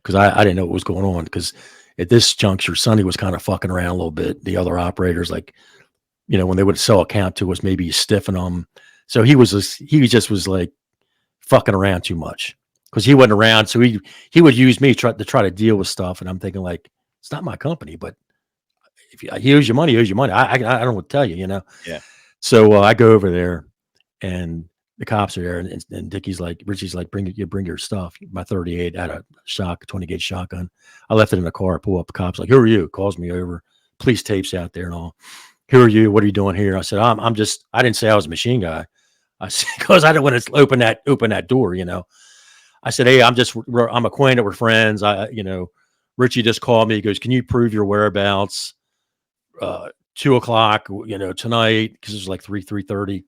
Because I didn't know what was going on. Because at this juncture, Sonny was kind of fucking around a little bit. The other operators, like, when they would sell a count to us, maybe stiffen them. So he just was like fucking around too much because he wasn't around. So he would use me to try to deal with stuff. And I'm thinking like, it's not my company, but if he owes you money, he owes you money. I don't know what to tell you, Yeah. So I go over there and the cops are there and Richie's like, bring your stuff. My 38 had a 20 gauge shotgun. I left it in the car, pull up, the cops like, who are you? Calls me over, police tapes out there and all. Who are you? What are you doing here? I said, I didn't say I was a machine guy. I said, because I didn't want to open that door, I said, hey, I'm acquainted, we're friends. Richie just called me. He goes, can you prove your whereabouts? 2 o'clock, tonight, because it was like 3:30.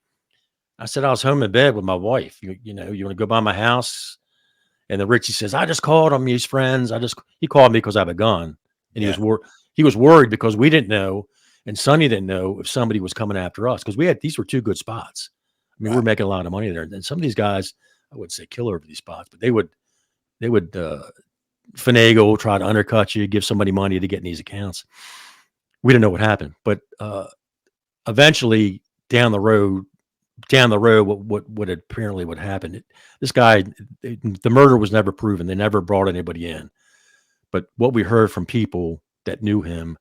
I said, I was home in bed with my wife. You want to go by my house? And then Richie says, I just called him. He's friends. He called me because I have a gun. and Yeah. he was worried because we didn't know, and Sonny didn't know if somebody was coming after us because these were two good spots. I mean, we Right. were making a lot of money there, and some of these guys, I wouldn't say kill over these spots, but they would finagle, try to undercut you, give somebody money to get in these accounts. We didn't know what happened, but eventually down the road, what apparently what happened. This guy, the murder was never proven. They never brought anybody in. But what we heard from people that knew him,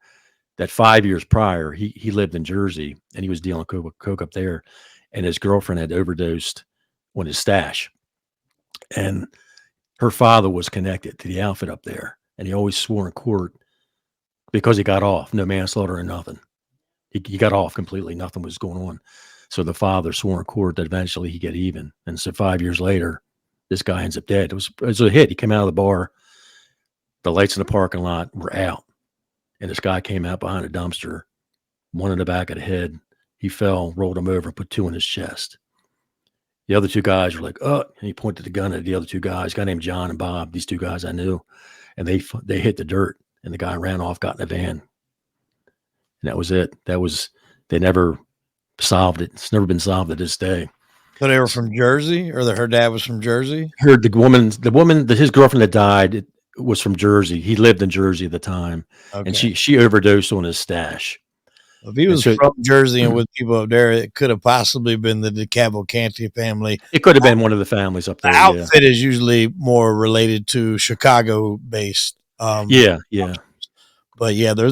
that 5 years prior, he lived in Jersey and he was dealing coke up there, and his girlfriend had overdosed on his stash, and her father was connected to the outfit up there, and he always swore in court because he got off, no manslaughter or nothing. He got off completely, nothing was going on. So the father swore in court that eventually he'd get even. And so 5 years later, this guy ends up dead. It was a hit. He came out of the bar, the lights in the parking lot were out, and this guy came out behind a dumpster, one in the back of the head. He fell, rolled him over, and put two in his chest. The other two guys were like, "Oh!" And he pointed the gun at the other two guys, a guy named John and Bob. These two guys I knew, and they hit the dirt, and the guy ran off, got in the van, and that was it. They never solved it. It's never been solved to this day. So they were from Jersey, or her dad was from Jersey? Heard his girlfriend that died was from Jersey. He lived in Jersey at the time, and Okay. she overdosed on his stash. If he And was so from Jersey and with people up there, it could have possibly been the DeCavalcanti family. it could have been one of the families up The there. Yeah, outfit is usually more related to Chicago-based. yeah. But yeah, there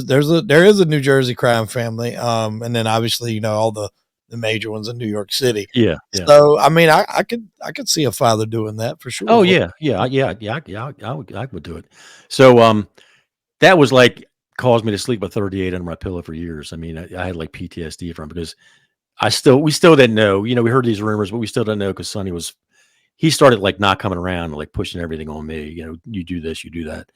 is a New Jersey crime family, and then obviously all the major ones in New York City. Yeah. So I mean, I could see a father doing that for sure. Oh yeah. I would do it. So that was like caused me to sleep with 38 under my pillow for years. I mean, I had like PTSD from it because we still didn't know. We heard these rumors, but we still didn't know because Sonny he started like not coming around and like pushing everything on me. You do this, you do that.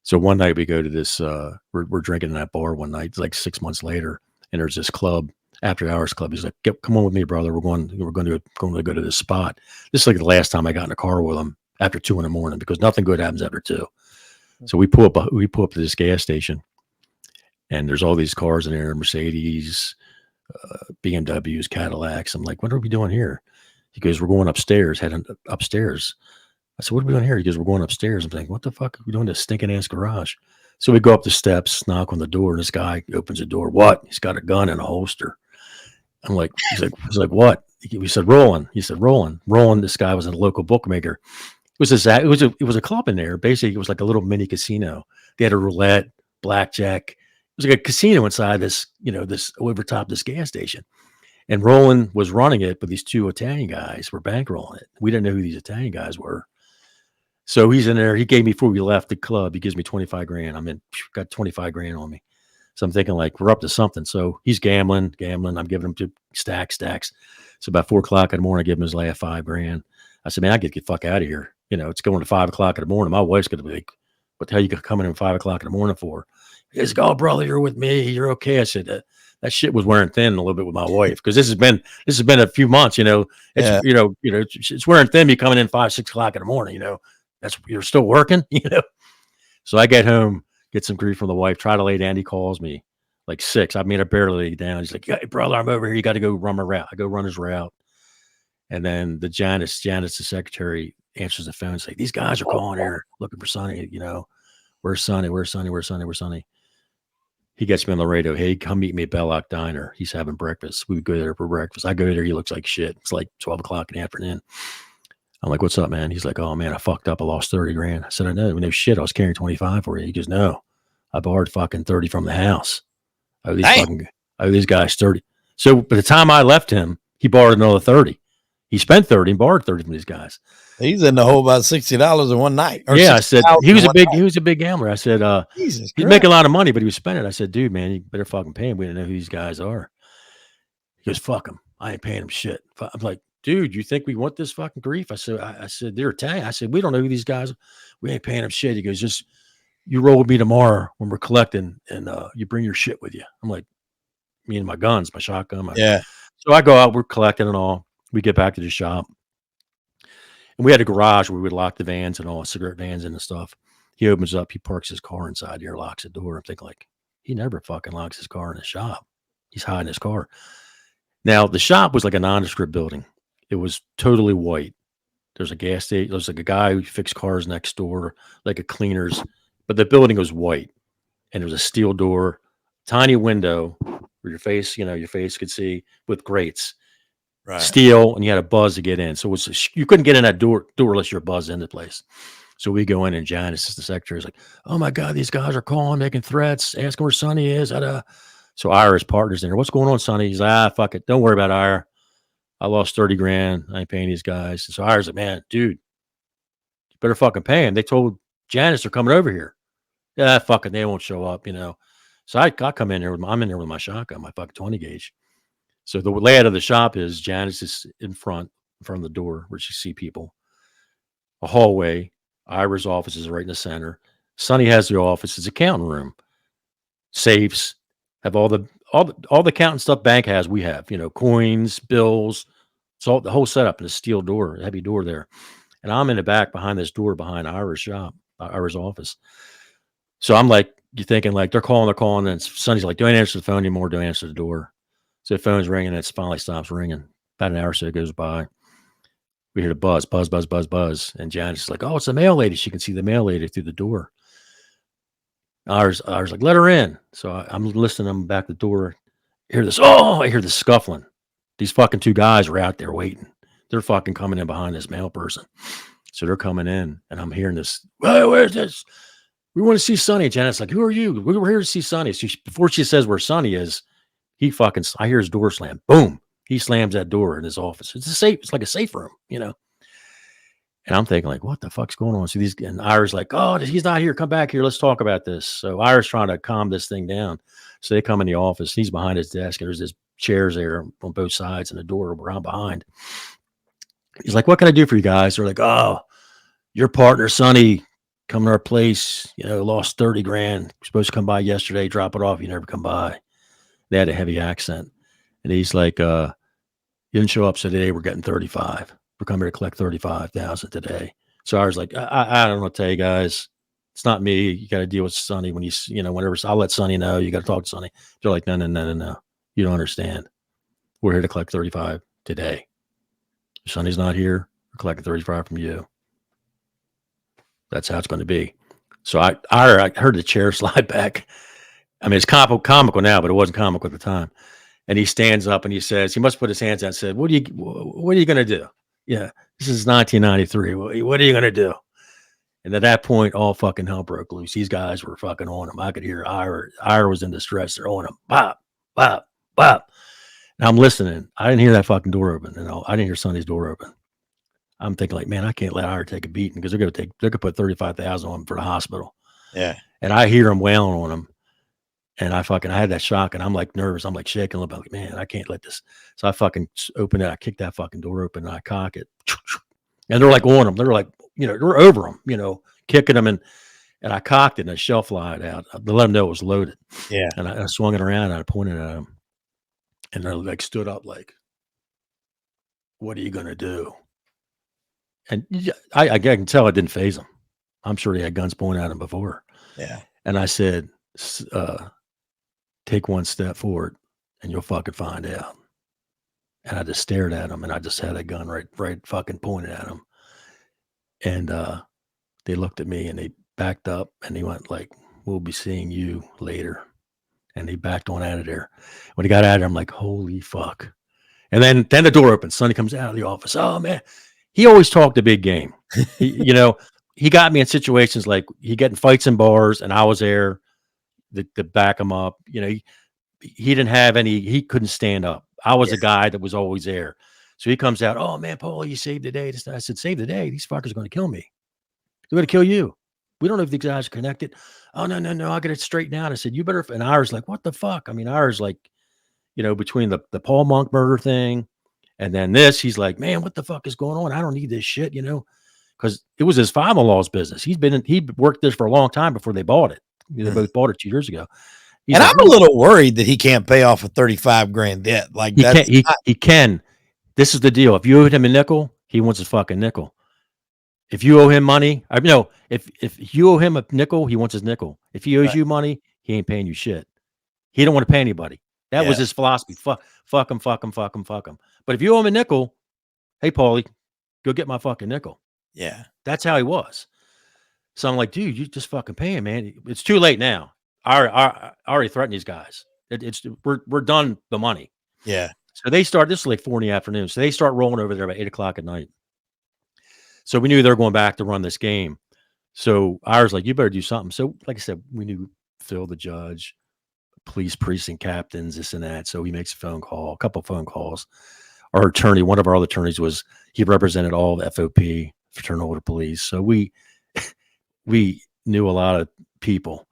So one night we go to this, we're drinking in that bar one night, like 6 months later, and there's this club, after hours club. He's like, come on with me, brother. We're going to go to this spot. This is like the last time I got in a car with him after 2 a.m. because nothing good happens after 2. So we pull up to this gas station, and there's all these cars in there, Mercedes, BMWs, Cadillacs. I'm like, what are we doing here? He goes, we're going upstairs, heading upstairs. I said, what are we doing here? He goes, we're going upstairs. I'm thinking, what the fuck are we doing in this stinking ass garage? So we go up the steps, knock on the door, and this guy opens the door. What? He's got a gun in a holster. I'm like, he's like, what? We said, rolling. He said, rolling. This guy was a local bookmaker. It was a club in there. Basically, it was like a little mini casino. They had a roulette, blackjack. It was like a casino inside this, this over top this gas station. And Roland was running it, but these two Italian guys were bankrolling it. We didn't know who these Italian guys were. So he's in there. He gave me, before we left the club, he gives me 25 grand. I'm in, got 25 grand on me. So I'm thinking like, we're up to something. So he's gambling. I'm giving him stacks. So about 4 o'clock in the morning, I give him his last 5 grand. I said, man, I get the fuck out of here. It's going to 5 o'clock in the morning. My wife's going to be like, what the hell you coming in 5 o'clock in the morning for? He's like, oh, brother, you're with me. You're okay. I said, that shit was wearing thin a little bit with my wife because this has been a few months. It's it's wearing thin. Me coming in 5, 6 o'clock in the morning. You're still working. So I get home, get some grief from the wife. Try to lay down. He calls me like 6. I mean, I barely lay down. He's like, hey, brother, I'm over here. You got to go run my route. I go run his route, and then the Janice, the secretary, answers the phone. It's like, these guys are calling here looking for Sonny. Where's Sonny? Where's Sonny? He gets me on the radio. Hey, come meet me at Belloc Diner. He's having breakfast. We would go there for breakfast. I go there. He looks like shit. It's like 12 o'clock in the afternoon. I'm like, what's up, man? He's like, oh, man, I fucked up. I lost 30 grand. I said, I know. No shit. I was carrying 25 for you. He goes, no, I borrowed fucking 30 from the house. I owe these guys 30. So by the time I left him, he borrowed another 30. He spent 30 and borrowed 30 from these guys. He's in the hole about $60 in one night. Yeah, I said he was a big gambler. I said, he's making a lot of money, but he was spending. I said, dude, man, you better fucking pay him. We didn't know who these guys are. He goes, fuck him. I ain't paying him shit. I'm like, dude, you think we want this fucking grief? I said, they're Italian. I said, we don't know who these guys are. We ain't paying them shit. He goes, just you roll with me tomorrow when we're collecting, and you bring your shit with you. I'm like, me and my guns, my shotgun. Yeah. So I go out, we're collecting and all. We get back to the shop, and we had a garage where we would lock the vans and all, cigarette vans and stuff. He opens up, he parks his car inside here, locks the door. I'm thinking like, he never fucking locks his car in his shop. He's hiding his car. Now the shop was like a nondescript building. It was totally white. There's a gas station. There's like a guy who fixed cars next door, like a cleaner's, but the building was white, and there was a steel door, tiny window where your face, your face could see, with grates, Right. steel, and you had a buzz to get in. So it was, you couldn't get in that door unless you're buzzed into the place. So we go in, and Janice, the secretary, is like, "Oh my God, these guys are calling, making threats, asking where Sonny is." So Ira's partner's in there. "What's going on, Sonny?" He's like, fuck it. Don't worry about Ira. I lost 30 grand. I ain't paying these guys. And so Ira's like, "Man, dude, you better fucking pay him. They told Janice they're coming over here." "Yeah, fuck it. They won't show up, So I come in there I'm in there with my shotgun, my fucking 20 gauge. So the layout of the shop is Janice is in front of the door where she see people. A hallway. Ira's office is right in the center. Sonny has the office. It's accounting room. Safes, have all the accounting stuff bank has, we have, coins, bills. It's all the whole setup in a steel door, heavy door there. And I'm in the back behind this door behind Ira's shop, Ira's office. So I'm like, you're thinking like they're calling, and Sonny's like, "Don't answer the phone anymore. Don't answer the door." So the phone's ringing, and it finally stops ringing. About an hour or so goes by. We hear the buzz, buzz, buzz, buzz, buzz. And Janice is like, "Oh, it's the mail lady." She can see the mail lady through the door. Ira's like, "Let her in." So I'm listening. I'm back the door. I hear this scuffling. These fucking two guys are out there waiting. They're fucking coming in behind this mail person. So they're coming in, and I'm hearing this. "Well, where's this? We want to see Sonny." Janet's like, "Who are you? We were here to see Sonny." So before she says where Sonny is, I hear his door slam. Boom. He slams that door in his office. It's a safe. It's like a safe room, And I'm thinking like, what the fuck's going on? So and Ira's like, "Oh, he's not here. Come back here. Let's talk about this." So Ira's trying to calm this thing down. So they come in the office. He's behind his desk, and there's this chairs there on both sides and the door where I'm behind. He's like, "What can I do for you guys?" They're like, "Oh, your partner, Sonny, come to our place, lost 30 grand. We're supposed to come by yesterday, drop it off. You never come by." They had a heavy accent. And he's like, "You didn't show up. So today we're getting 35. We're coming here to collect 35,000 today." So I was like, I don't know what to tell you guys. It's not me. You got to deal with Sonny when whenever I'll let Sonny know. You got to talk to Sonny. They're like, no. You don't understand. We're here to collect 35 today. If Sonny's not here, we're collecting 35 from you. That's how it's going to be. So I heard the chair slide back. I mean, it's comical now, but it wasn't comical at the time. And he stands up and he says, he must put his hands out and said, what are you going to do? Yeah, this is 1993. What are you going to do? And at that point, all fucking hell broke loose. These guys were fucking on him. I could hear Ira was in distress. They're on him. Bop, bop, bop. And I'm listening. I didn't hear that fucking door open. I didn't hear Sonny's door open. I'm thinking like, man, I can't let Ira take a beating because they're going to put 35,000 on him for the hospital. Yeah. And I hear him wailing on him. And I had that shock, and I'm like nervous. I'm like shaking a little bit. Like, man, I can't let this. So I fucking open it. I kick that fucking door open, and I cock it. And they're like on him. They're like, they're over him, kicking him. And I cocked it, and a shell flied out to let them know it was loaded. Yeah. And I swung it around, and I pointed at him. And they like stood up like, "What are you going to do?" And I can tell it didn't faze them. I'm sure they had guns pointed at him before. Yeah. And I said, "Take one step forward and you'll fucking find out." And I just stared at him, and I just had a gun right fucking pointed at him. And they looked at me and they backed up, and he went like, "We'll be seeing you later." And he backed on out of there. When he got out of there, I'm like, holy fuck. And then the door opens. Sonny comes out of the office. Oh man. He always talked a big game. He got me in situations like he got in fights in bars, and I was there to back him up. He didn't have any, he couldn't stand up. I was a guy that was always there. So he comes out, "Oh man, Paul, you saved the day." I said, "Save the day? These fuckers are going to kill me. They're going to kill you. We don't know if these guys are connected." "Oh, no. I'll get it straightened out." I said, "You better." And Ira's like, "What the fuck?" I mean, Ira's like, between the Paul Monk murder thing and then this, he's like, "Man, what the fuck is going on? I don't need this shit," because it was his father-in-law's business. He worked this for a long time before they bought it. They both bought it 2 years ago. And like, I'm a little worried that he can't pay off a 35 grand debt. Like he can. This is the deal. If you owed him a nickel, he wants his fucking nickel. If you owe him money, I know if you owe him a nickel, he wants his nickel. If he owes Right. you money, he ain't paying you shit. He don't want to pay anybody. That Yeah. was his philosophy. Fuck him, fuck him, fuck him, fuck him. But if you owe him a nickel, hey, Paulie, go get my fucking nickel. Yeah. That's how he was. So I'm like, dude, you just fucking pay him, man. It's too late now. I already threatened these guys. We're done the money. Yeah. So they start. This is like 4 in the afternoon. So they start rolling over there about 8 o'clock at night. So we knew they were going back to run this game. So I was like, you better do something. So, like I said, we knew Phil, the judge, police precinct captains, this and that. So he makes a couple of phone calls. Our attorney, one of our other attorneys, he represented all the FOP, Fraternal Order Police. So we knew a lot of people.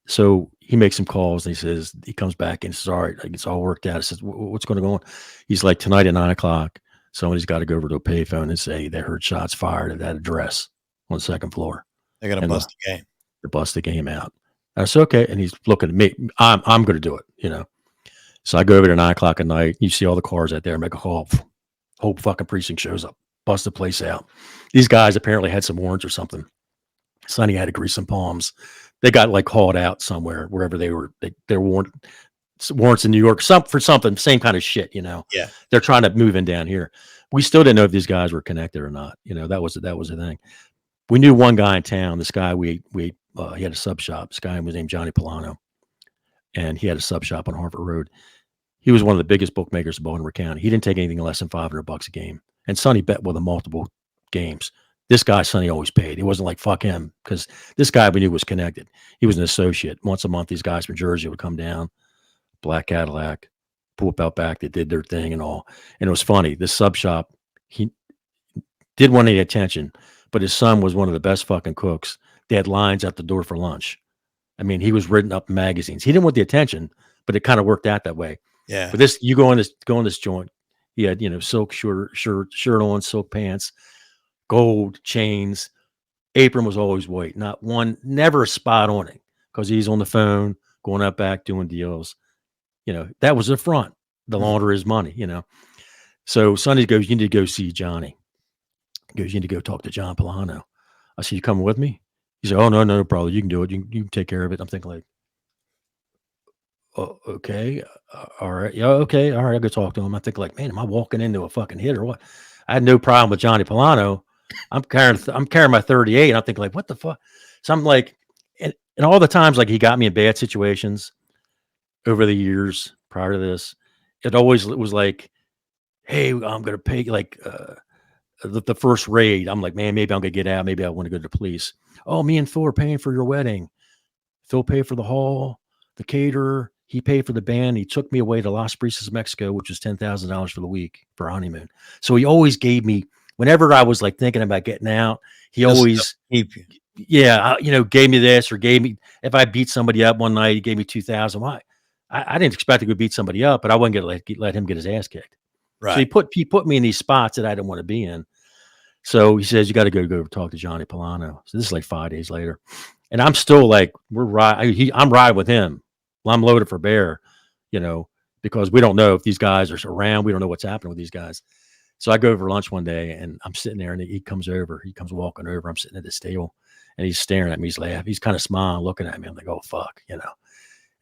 So he makes some calls and he comes back and says, all right, like, it's all worked out. I says, what's going to go on? He's like, tonight at 9 o'clock, somebody's got to go over to a payphone and say they heard shots fired at that address on the second floor. They're going to bust the game. To bust the game out. I said, okay. And he's looking at me. I'm going to do it, So I go over to 9 o'clock at night. You see all the cars out there, make a call. Whole fucking precinct shows up, bust the place out. These guys apparently had some warrants or something. Sonny had to grease some palms. They got like hauled out somewhere, wherever they were. They're warrants in New York, for something, same kind of shit, Yeah. They're trying to move in down here. We still didn't know if these guys were connected or not. That was the thing. We knew one guy in town. This guy, he had a sub shop. This guy was named Johnny Polano, and he had a sub shop on Harvard Road. He was one of the biggest bookmakers in Baltimore County. He didn't take anything less than $500 a game. And Sonny bet with him multiple games. This guy, Sonny, always paid. It wasn't like, fuck him, because this guy we knew was connected. He was an associate. Once a month, these guys from Jersey would come down, black Cadillac, pull up out back. They did their thing and all. And it was funny. This sub shop, he did want any attention, but his son was one of the best fucking cooks. They had lines out the door for lunch. I mean, he was written up in magazines. He didn't want the attention, but it kind of worked out that way. Yeah. But you go in this joint. He had, silk shirt on, silk pants, gold chains. Apron was always white. Never a spot on it, because he's on the phone, going out back, doing deals. That was the front. The launder his money, So Sonny goes, you need to go see Johnny. He goes, you need to go talk to John Polano. I said, you coming with me? He said, oh, no, brother. You can do it. You can take care of it. I'm thinking like, oh, okay. All right. Yeah. Okay. All right. I go talk to him. I think like, man, am I walking into a fucking hit or what? I had no problem with Johnny Polano. I'm carrying my 38. And I'm thinking like, what the fuck? So I'm like, and all the times, like, he got me in bad situations over the years prior to this, it always was like, hey, I'm going to pay like, the first raid. I'm like, man, maybe I'm going to get out. Maybe I want to go to the police. Oh, me and Phil are paying for your wedding. Phil paid for the hall, the caterer. He paid for the band. He took me away to Las Brisas, Mexico, which was $10,000 for the week for a honeymoon. So he always gave me, whenever I was like thinking about getting out, he always, gave me this, or gave me, if I beat somebody up one night, he gave me $2,000. Why? I didn't expect to go beat somebody up, but I wasn't going to let him get his ass kicked. Right. So he put me in these spots that I didn't want to be in. So he says, you got to go talk to Johnny Polano. So this is like 5 days later. And I'm still like, I'm riding with him. Well, I'm loaded for bear, because we don't know if these guys are around. We don't know what's happening with these guys. So I go over lunch one day, and I'm sitting there, and he comes walking over. I'm sitting at this table, and he's staring at me. He's laughing. He's kind of smiling, looking at me. I'm like, oh, fuck, And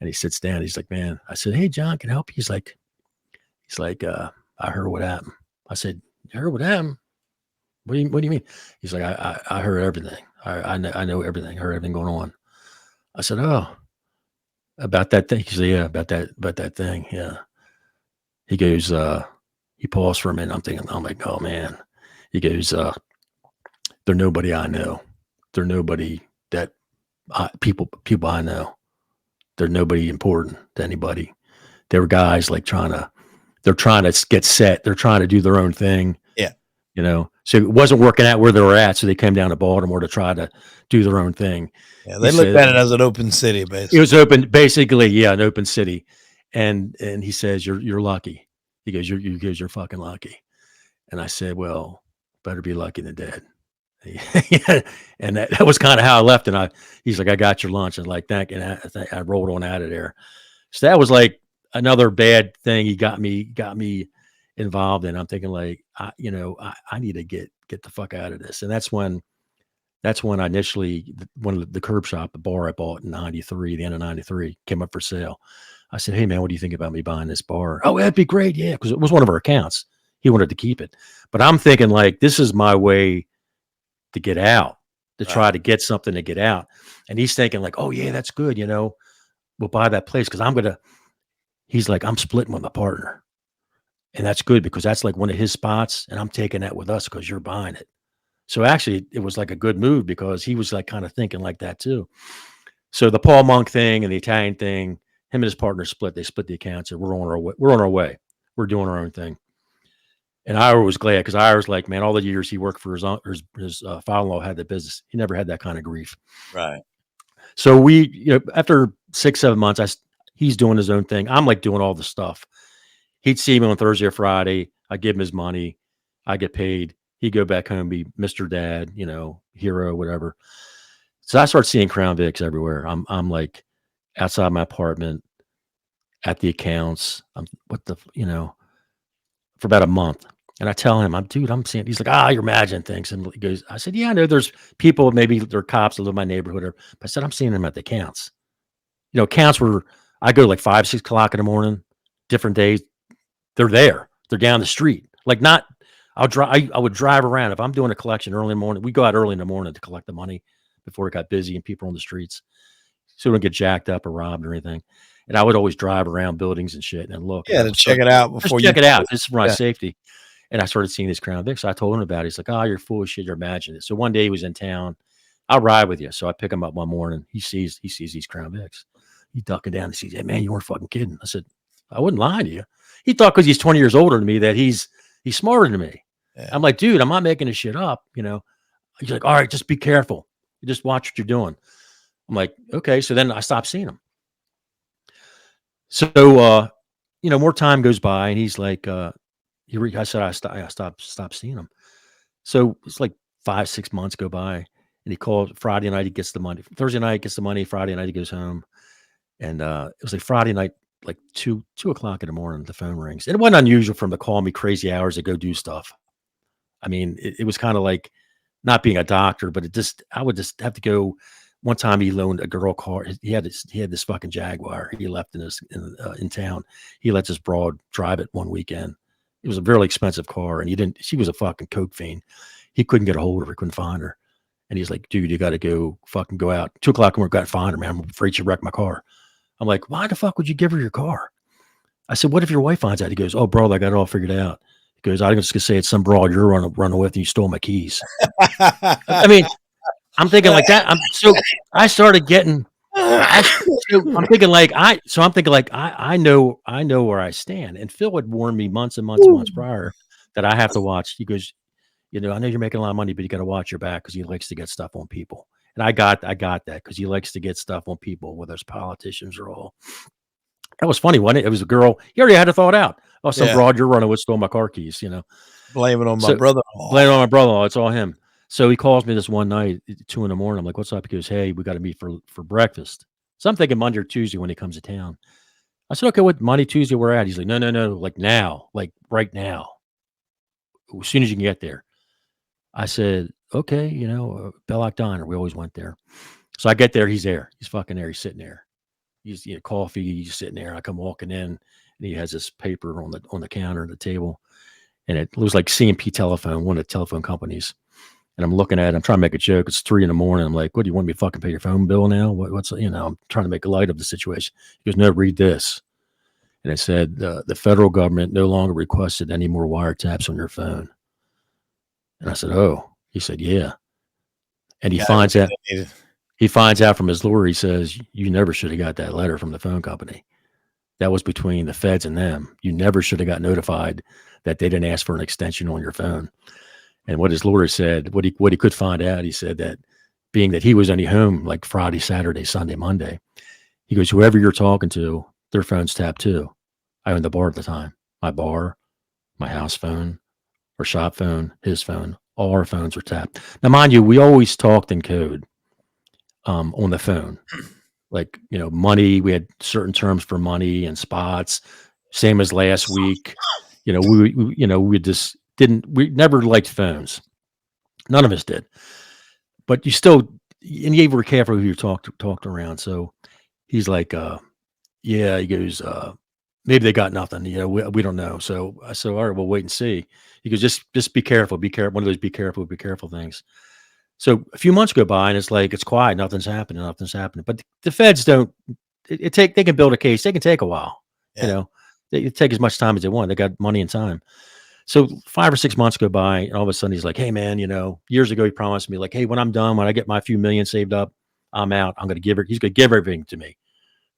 he sits down. He's like, man, I said, hey, John, can I help you? He's like, I heard what happened. I said, you heard what happened? What do you mean? He's like, I heard everything. I know everything. I heard everything going on. I said, oh, about that thing. He said, yeah, about that thing. Yeah. He goes, he paused for a minute. I'm like, oh man. He goes, they're nobody I know. They're nobody that people I know. They're nobody important to anybody. They were guys like they're trying to get set. They're trying to do their own thing. Yeah. So it wasn't working out where they were at. So they came down to Baltimore to try to do their own thing. Yeah. They looked at it as an open city, basically. It was open, basically. Yeah. An open city. And he says, you're lucky. He goes, you're fucking lucky. And I said, well, better be lucky than dead. And that was kind of how I left. And he's like, I got your lunch. And like that. And I rolled on out of there. So that was like another bad thing he got me involved in. I'm thinking like, I need to get get the fuck out of this. And that's when I initially, one of the curb shop, the bar I bought in 93, the end of 93, came up for sale. I said, hey, man, what do you think about me buying this bar? Oh, that'd be great. Yeah. Because it was one of our accounts. He wanted to keep it. But I'm thinking, like, this is my way to get out, to try to get something to get out. And he's thinking, like, oh, yeah, that's good. We'll buy that place because he's like, I'm splitting with my partner. And that's good because that's like one of his spots. And I'm taking that with us because you're buying it. So actually, it was like a good move because he was like kind of thinking like that too. So the Paul Monk thing and the Italian thing, him and his partner split. They split the accounts, and we're on our way. We're on our way. We're doing our own thing. And Ira was glad because Ira was like, man, all the years he worked for his father-in-law had the business. He never had that kind of grief. Right. So after 6-7 months, he's doing his own thing. I'm like doing all the stuff. He'd see me on Thursday or Friday. I give him his money. I get paid. He'd go back home, be Mr. Dad, hero, whatever. So I start seeing Crown Vics everywhere. I'm like outside my apartment at the accounts. For about a month. And I tell him, I'm seeing, he's like, you're imagining things. And he goes, I said, yeah, I know there's people, maybe they're cops that live in my neighborhood. But I said, I'm seeing them at the accounts. Accounts where I go like 5, 6 o'clock in the morning, different days. They're there. They're down the street. Like not, I would drive around. If I'm doing a collection early in the morning, we go out early in the morning to collect the money before it got busy and people on the streets. So we don't get jacked up or robbed or anything. And I would always drive around buildings and shit and look. Yeah, to check it out before check it out. This is for my safety. And I started seeing this Crown Vic. So I told him about it. He's like, you're full of shit. You're imagining it. So one day he was in town. I'll ride with you. So I pick him up one morning. He sees these Crown Vics. He's ducking down and sees, hey, man, you weren't fucking kidding. I said, I wouldn't lie to you. He thought because he's 20 years older than me that he's smarter than me. Yeah. I'm like, dude, I'm not making this shit up. He's like, all right, just be careful. You just watch what you're doing. I'm like, okay. So then I stopped seeing him. So, more time goes by and he's like, I said, I stopped seeing him. So it's like 5-6 months go by and he called Friday night. He gets the money. Thursday night, he gets the money. Friday night, he goes home. And it was like Friday night, like 2 o'clock in the morning, the phone rings. And it wasn't unusual for him to call me crazy hours to go do stuff. I mean, it was kind of like not being a doctor, but I would just have to go. One time he loaned a girl car. He had this fucking Jaguar. He left in town. He let this broad drive it one weekend. It was a very expensive car, and she was a fucking coke fiend. He couldn't get a hold of her, couldn't find her. And he's like, dude, you got to go out 2 o'clock and we're going to find her, man. I'm afraid she wrecked my car. I'm like, why the fuck would you give her your car? I said, what if your wife finds out? He goes, oh, bro, I got it all figured out. He goes, I was just going to say it's some broad you're running with and you stole my keys. I mean, I'm thinking like that. So I started getting, I'm thinking like, I know where I stand. And Phil had warned me months and months and months prior that I have to watch. He goes, I know you're making a lot of money, but you got to watch your back because he likes to get stuff on people. And I got that because he likes to get stuff on people, whether it's politicians or all. That was funny, wasn't it? It was a girl. He already had it thought out. Oh, some broad you're running with stole my car keys, Blame it on my brother-in-law. Blame it on my brother-in-law. It's all him. So he calls me this one night at 2 a.m. I'm like, what's up? He goes, hey, we got to meet for breakfast. So I'm thinking Monday or Tuesday when he comes to town. I said, okay, what Monday, Tuesday we're at? He's like, no, like now, like right now, as soon as you can get there. I said, okay, Belloc Diner. We always went there. So I get there. He's there. He's fucking there. He's sitting there. He's coffee. He's sitting there. I come walking in, and he has this paper on the counter at the table, and it looks like C&P Telephone, one of the telephone companies. And I'm looking at it. I'm trying to make a joke. It's 3 a.m. I'm like, what do you want me to fucking pay your phone bill now? What's I'm trying to make light of the situation. He goes, no, read this. And it said, the federal government no longer requested any more wiretaps on your phone. And I said, oh. He said, yeah. And he finds out from his lawyer, he says, you never should have got that letter from the phone company. That was between the feds and them. You never should have got notified that they didn't ask for an extension on your phone. And what his lawyer said, what he could find out, he said that being that he was only home like Friday, Saturday, Sunday, Monday, he goes, whoever you're talking to, their phone's tapped too. I owned the bar at the time. My bar, my house phone, or shop phone, his phone, all our phones were tapped. Now, mind you, we always talked in code on the phone. Like, money, we had certain terms for money and spots, same as last week. We just we never liked phones. None of us did. But you still, and you were careful who you talked around. So he's like, yeah, he goes, maybe they got nothing. We don't know. So I said, all right, we'll wait and see. He goes, just be careful, be careful. One of those be careful things. So a few months go by and it's like, it's quiet. Nothing's happening. Nothing's happening. But the feds don't, they can build a case. They can take a while, Yeah. they take as much time as they want. They got money and time. So 5 or 6 months go by, and all of a sudden he's like, hey man, years ago he promised me like, hey, when I'm done, when I get my few million saved up, I'm out. I'm going to give it. He's going to give everything to me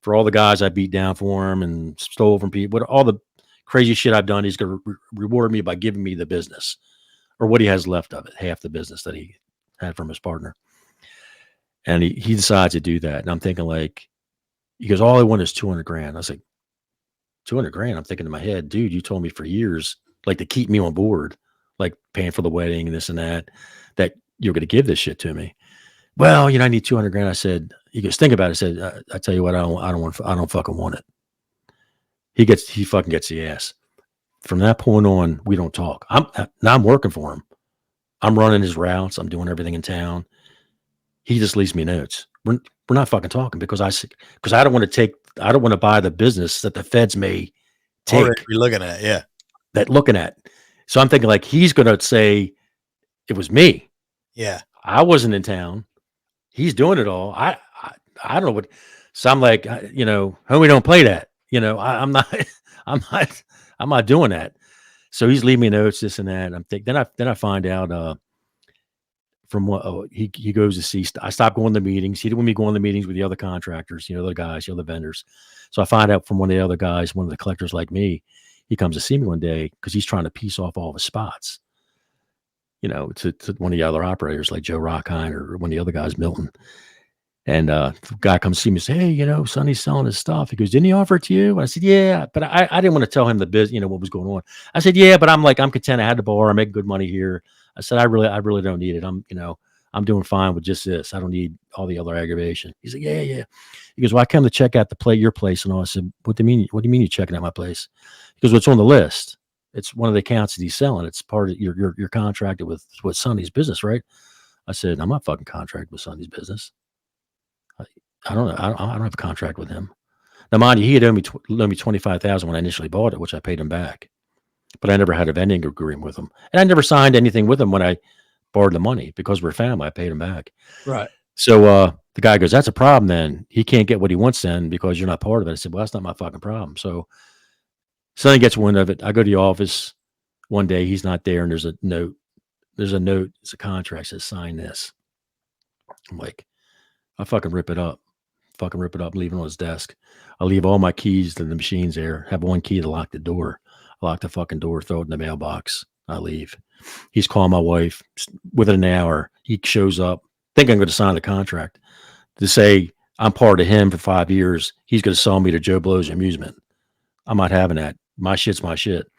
for all the guys I beat down for him and stole from people, all the crazy shit I've done. He's going to reward me by giving me the business or what he has left of it, half the business that he had from his partner. And he decides to do that. And I'm thinking like, he goes, all I want is 200 grand. I was like, 200 grand. I'm thinking in my head, dude, you told me for years, like to keep me on board, like paying for the wedding and this and that you're going to give this shit to me. Well, I need 200 grand. I said, he goes, think about it. I said, I tell you what, I don't fucking want it. He fucking gets the ass. From that point on, we don't talk. Now I'm working for him. I'm running his routes. I'm doing everything in town. He just leaves me notes. We're not fucking talking because I don't want to buy the business that the feds may take. Already be looking at, yeah. Looking at. So I'm thinking like, he's going to say it was me. Yeah. I wasn't in town. He's doing it all. I don't know what. So I'm like, homie, don't play that. I'm not doing that. So he's leaving me notes, this and that. I'm thinking, then I find out, from what he goes to see. I stopped going to meetings. He didn't want me going to meetings with the other contractors, the other guys, the other vendors. So I find out from one of the other guys, one of the collectors like me, he comes to see me one day because he's trying to piece off all the spots, to one of the other operators like Joe Rockheim or one of the other guys, Milton. And the guy comes to see me and say, hey, Sonny's selling his stuff. He goes, didn't he offer it to you? And I said, yeah, but I didn't want to tell him the biz, what was going on. I said, yeah, but I'm content. I had the bar. I make good money here. I said, I really don't need it. I'm doing fine with just this. I don't need all the other aggravation. He's like, yeah. He goes, well, I come to check out your place. And all. I said, what do you mean? What do you mean you're checking out my place? He goes, well, it's on the list. It's one of the accounts that he's selling. It's part of you're contracted with Sonny's business, right? I said, I'm not fucking contracted with Sonny's business. I don't know. I don't have a contract with him. Now, mind you, he had owed me $25,000 when I initially bought it, which I paid him back. But I never had a vending agreement with him, and I never signed anything with him when I borrowed the money because we're family. I paid him back. Right. So the guy goes, "That's a problem. Then he can't get what he wants then because you're not part of it." I said, "Well, that's not my fucking problem." So Sonny gets wind of it. I go to the office one day. He's not there, and there's a note. It's a contract. Says sign this. I'm like, I fucking rip it up. Leave it on his desk. I leave all my keys to the machines there. Have one key to lock the door. I lock the fucking door, throw it in the mailbox. I leave. He's calling my wife. Within an hour, he shows up. Think I'm going to sign the contract to say I'm part of him for 5 years. He's going to sell me to Joe Blow's Amusement. I'm not having that. My shit's my shit.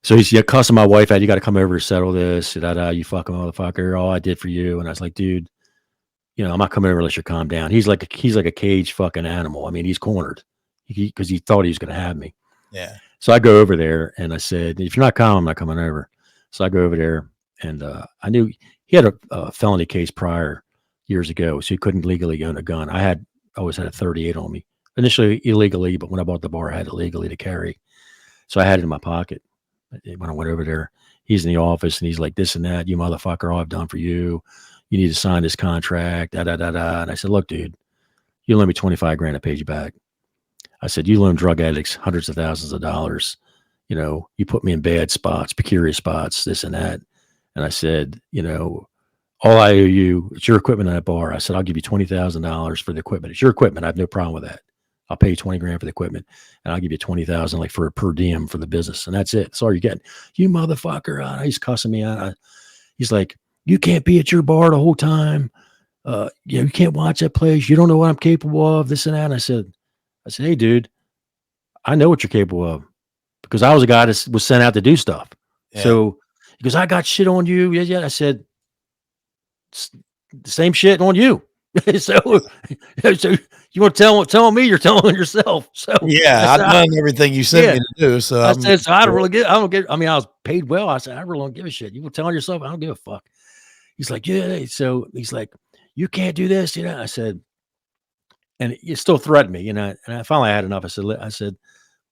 So he's cussing my wife out. You got to come over and settle this. You fucking motherfucker. All I did for you. And I was like, dude, I'm not coming over unless you calm down. He's like a caged fucking animal. I mean, he's cornered because he thought he was going to have me. Yeah. So I go over there and I said, if you're not calm, I'm not coming over. So I go over there and I knew he had a felony case prior years ago, so he couldn't legally own a gun. I always had a 38 on me, initially illegally, but when I bought the bar, I had it legally to carry. So I had it in my pocket. When I went over there, he's in the office and he's like, this and that, you motherfucker, all I've done for you. You need to sign this contract, And I said, look, dude, you loan me 25 grand, I paid you back. I said, you loan drug addicts hundreds of thousands of dollars. You put me in bad spots, precarious spots, this and that. And I said, all I owe you, it's your equipment in that bar. I said, I'll give you $20,000 for the equipment. It's your equipment. I have no problem with that. I'll pay you 20 grand for the equipment and I'll give you 20,000 like for a per diem for the business. And that's it. That's all you're getting. You motherfucker. He's cussing me out. He's like, you can't be at your bar the whole time. You can't watch that place. You don't know what I'm capable of, this and that. And I said, hey, dude, I know what you're capable of because I was a guy that was sent out to do stuff. Yeah. So he goes, I got shit on you. Yeah. I said, the same shit on you. so you want to tell me you're telling yourself. So yeah, I've done everything you sent me to do. So I said, so I don't get, I mean, I was paid well. I said, I really don't give a shit. You were telling yourself, I don't give a fuck. He's like, yeah. So he's like, you can't do this, you know. I said, and he still threatened me, you know. And I finally had enough. I said,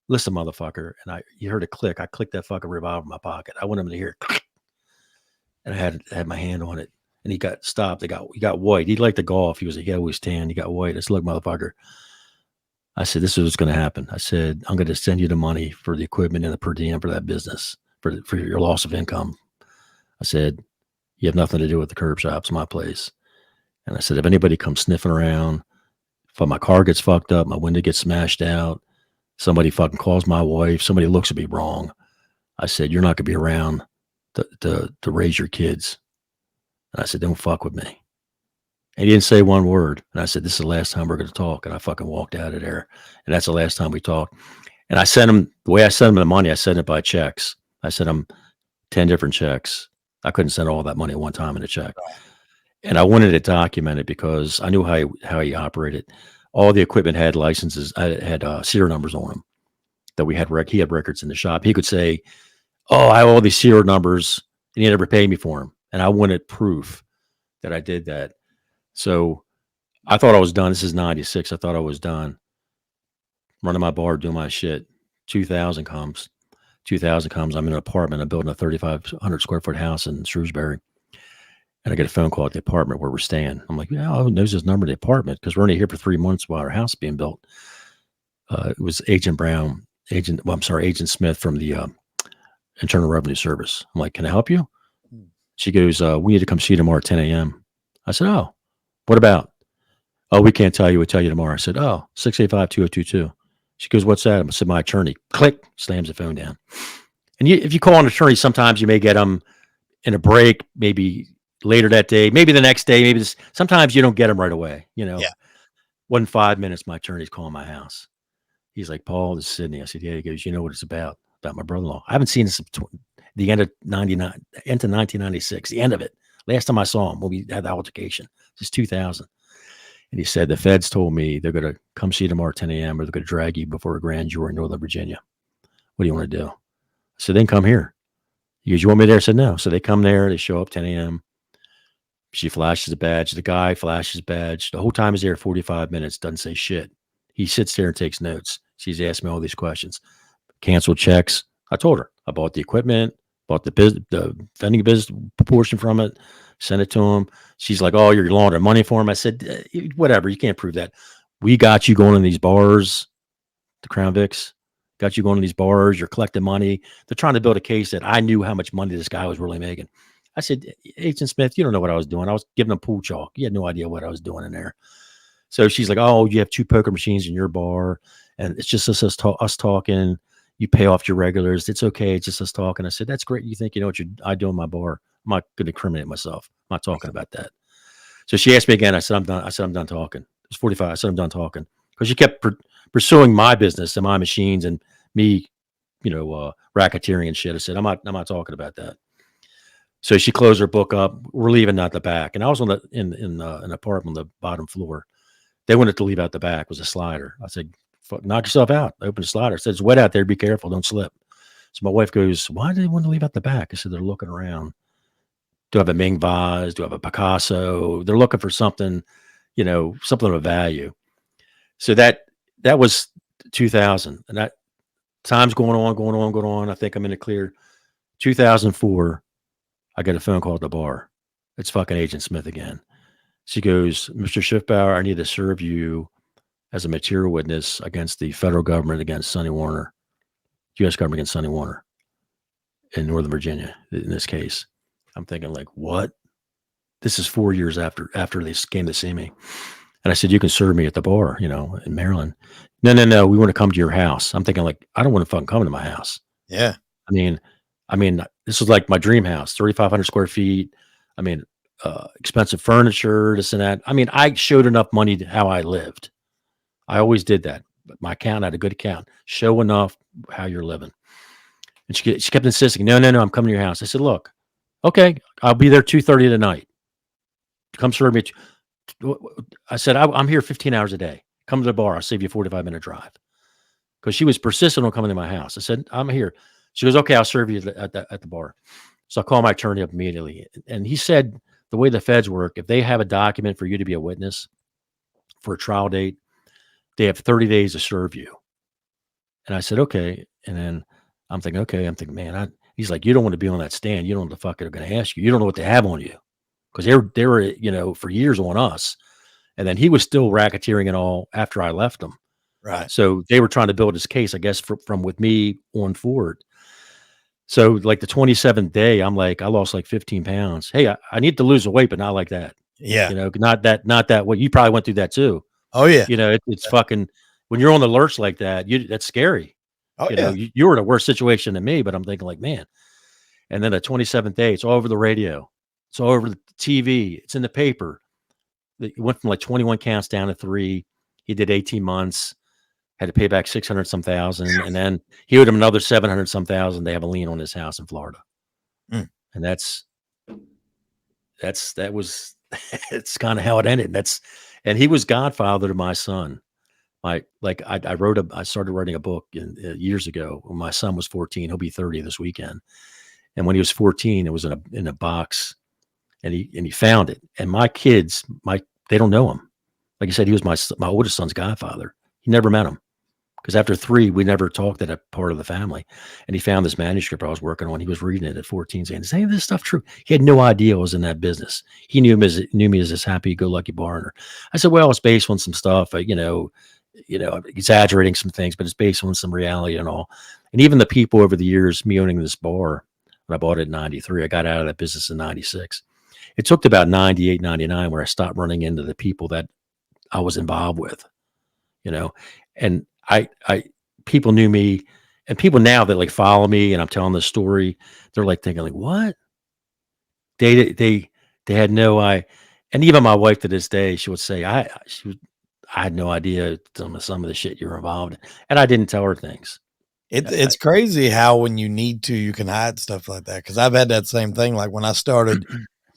listen, motherfucker. And you heard a click. I clicked that fucking revolver in my pocket. I want him to hear it. And I had my hand on it. And he got stopped. He got white. He liked to golf. He always tan. He got white. I said, look, motherfucker. I said, this is what's going to happen. I said, I'm going to send you the money for the equipment and the per diem for that business, for your loss of income. I said, you have nothing to do with the curb shop's my place. And I said, if anybody comes sniffing around, if my car gets fucked up, my window gets smashed out, somebody fucking calls my wife, somebody looks at me wrong, I said, you're not going to be around to raise your kids. And I said, don't fuck with me. And he didn't say one word. And I said, this is the last time we're going to talk. And I fucking walked out of there. And that's the last time we talked. And I sent him, the way I sent him the money, I sent it by checks. I sent him 10 different checks. I couldn't send all that money at one time in a check. And I wanted it documented because I knew how he operated. All the equipment had licenses, had serial numbers on them that we had. He had records in the shop. He could say, oh, I have all these serial numbers, and he never paid me for them. And I wanted proof that I did that. So I thought I was done. This is 96. I thought I was done running my bar, doing my shit. 2000 comes. I'm in an apartment. I'm building a 3,500 square foot house in Shrewsbury. And I get a phone call at the apartment where we're staying. I'm like, yeah, who knows this number of the apartment? Because we're only here for 3 months while our house is being built. It was Agent Smith from the Internal Revenue Service. I'm like, can I help you? She goes, we need to come see you tomorrow at 10 a.m. I said, oh, what about? Oh, we can't tell you. We'll tell you tomorrow. I said, oh, 685-2022. She goes, what's that? I said, my attorney. Click, slams the phone down. And if you call an attorney, sometimes you may get them in a break, maybe later that day, maybe the next day, sometimes you don't get them right away. You know, 5 minutes, my attorney's calling my house. He's like, Paul, this is Sydney. I said, yeah. He goes, you know what it's about my brother-in-law. I haven't seen this the end of 1996, the end of it. Last time I saw him when we had the altercation, it's 2000. And he said, the feds told me they're going to come see you tomorrow at 10 a.m. or they're going to drag you before a grand jury in Northern Virginia. What do you want to do? I said, then come here. He goes, you want me there? I said, no. So they come there. They show up 10 a.m. She flashes a badge. The guy flashes badge. The whole time he's there 45 minutes, doesn't say shit. He sits there and takes notes. She's asked me all these questions. Canceled checks. I told her. I bought the equipment, bought the vending business proportion from it, sent it to him. She's like, oh, you're laundering money for him. I said, whatever. You can't prove that. We got you going to these bars, the Crown Vics. Got you going to these bars. You're collecting money. They're trying to build a case that I knew how much money this guy was really making. I said, Agent Smith, you don't know what I was doing. I was giving them pool chalk. You had no idea what I was doing in there. So she's like, oh, you have 2 poker machines in your bar, and it's just us talking. You pay off your regulars. It's okay. It's just us talking. I said, that's great. You think you know what I do in my bar. I'm not going to incriminate myself. I'm not talking about that. So she asked me again. I said, I'm done. I said, I'm done talking. It was 45. I said, I'm done talking. Because she kept pursuing my business and my machines and me, racketeering and shit. I said, I'm not talking about that. So she closed her book up. We're leaving out the back. And I was in an apartment on the bottom floor. They wanted to leave out the back. It was a slider. I said, fuck, knock yourself out. I opened the slider. I said, it's wet out there. Be careful. Don't slip. So my wife goes, why do they want to leave out the back? I said, they're looking around. Do I have a Ming vase? Do I have a Picasso? They're looking for something, something of value. So that was 2000. And that time's going on. I think I'm in the clear. 2004, I get a phone call at the bar. It's fucking Agent Smith again. She goes, Mr. Schiffbauer, I need to serve you as a material witness against the federal government against Sonny Warner, U.S. government against Sonny Warner in Northern Virginia, in this case. I'm thinking like, what? This is 4 years after they came to see me. And I said, you can serve me at the bar, in Maryland. No. We want to come to your house. I'm thinking like, I don't want to fucking come to my house. Yeah. I mean, this was like my dream house, 3,500 square feet. I mean, expensive furniture, this and that. I mean, I showed enough money to how I lived. I always did that. But my account had a good account. Show enough how you're living. And she kept insisting, no, I'm coming to your house. I said, look, okay, I'll be there 2:30 tonight. Come serve me. I said, I'm here 15 hours a day. Come to the bar. I'll save you a 45-minute drive. Because she was persistent on coming to my house. I said, I'm here. She goes, okay, I'll serve you at the bar. So I call my attorney up immediately. And he said the way the feds work, if they have a document for you to be a witness for a trial date, they have 30 days to serve you. And I said, okay. And then I'm thinking, man, he's like, you don't want to be on that stand. You don't know what the fuck they're going to ask you. You don't know what they have on you. Because they were, you know, for years on us. And then he was still racketeering and all after I left him. Right. So they were trying to build his case, I guess, from with me on forward. So like the 27th day, I'm like, I lost like 15 pounds. Hey, I need to lose the weight, but not like that. Yeah. You know, not that way. You probably went through that too. Oh yeah. You know, it's fucking, when you're on the lurch like that, that's scary. Oh You know, yeah. you were in a worse situation than me, but I'm thinking like, man. And then the 27th day, it's all over the radio. It's all over the TV. It's in the paper. It went from like 21 counts down to 3. He did 18 months, had to pay back 600 some thousand. And then he owed him another 700 some thousand. They have a lien on his house in Florida. Mm. And that was, it's kind of how it ended. And he was godfather to my son. I started writing a book years ago when my son was 14. He'll be 30 this weekend. And when he was 14, it was in a box, and he found it. And my kids, they don't know him. Like I said, he was my oldest son's godfather. He never met him because after 3, we never talked at a part of the family. And he found this manuscript I was working on. He was reading it at 14, saying, "Is any of this stuff true?" He had no idea I was in that business. He knew me as this happy-go-lucky barner. I said, "Well, it's based on some stuff, exaggerating some things, but it's based on some reality and all." And even the people over the years, me owning this bar, when I bought it in 93, I got out of that business in 96. It took about 98, 99 where I stopped running into the people that I was involved with, you know, and people knew me, and people now that like follow me and I'm telling this story, they're like thinking like, what? They had and even my wife to this day, she would say, I had no idea some of the shit you're involved in. And I didn't tell her things. It's crazy how when you need to, you can hide stuff like that. Cause I've had that same thing. Like when I started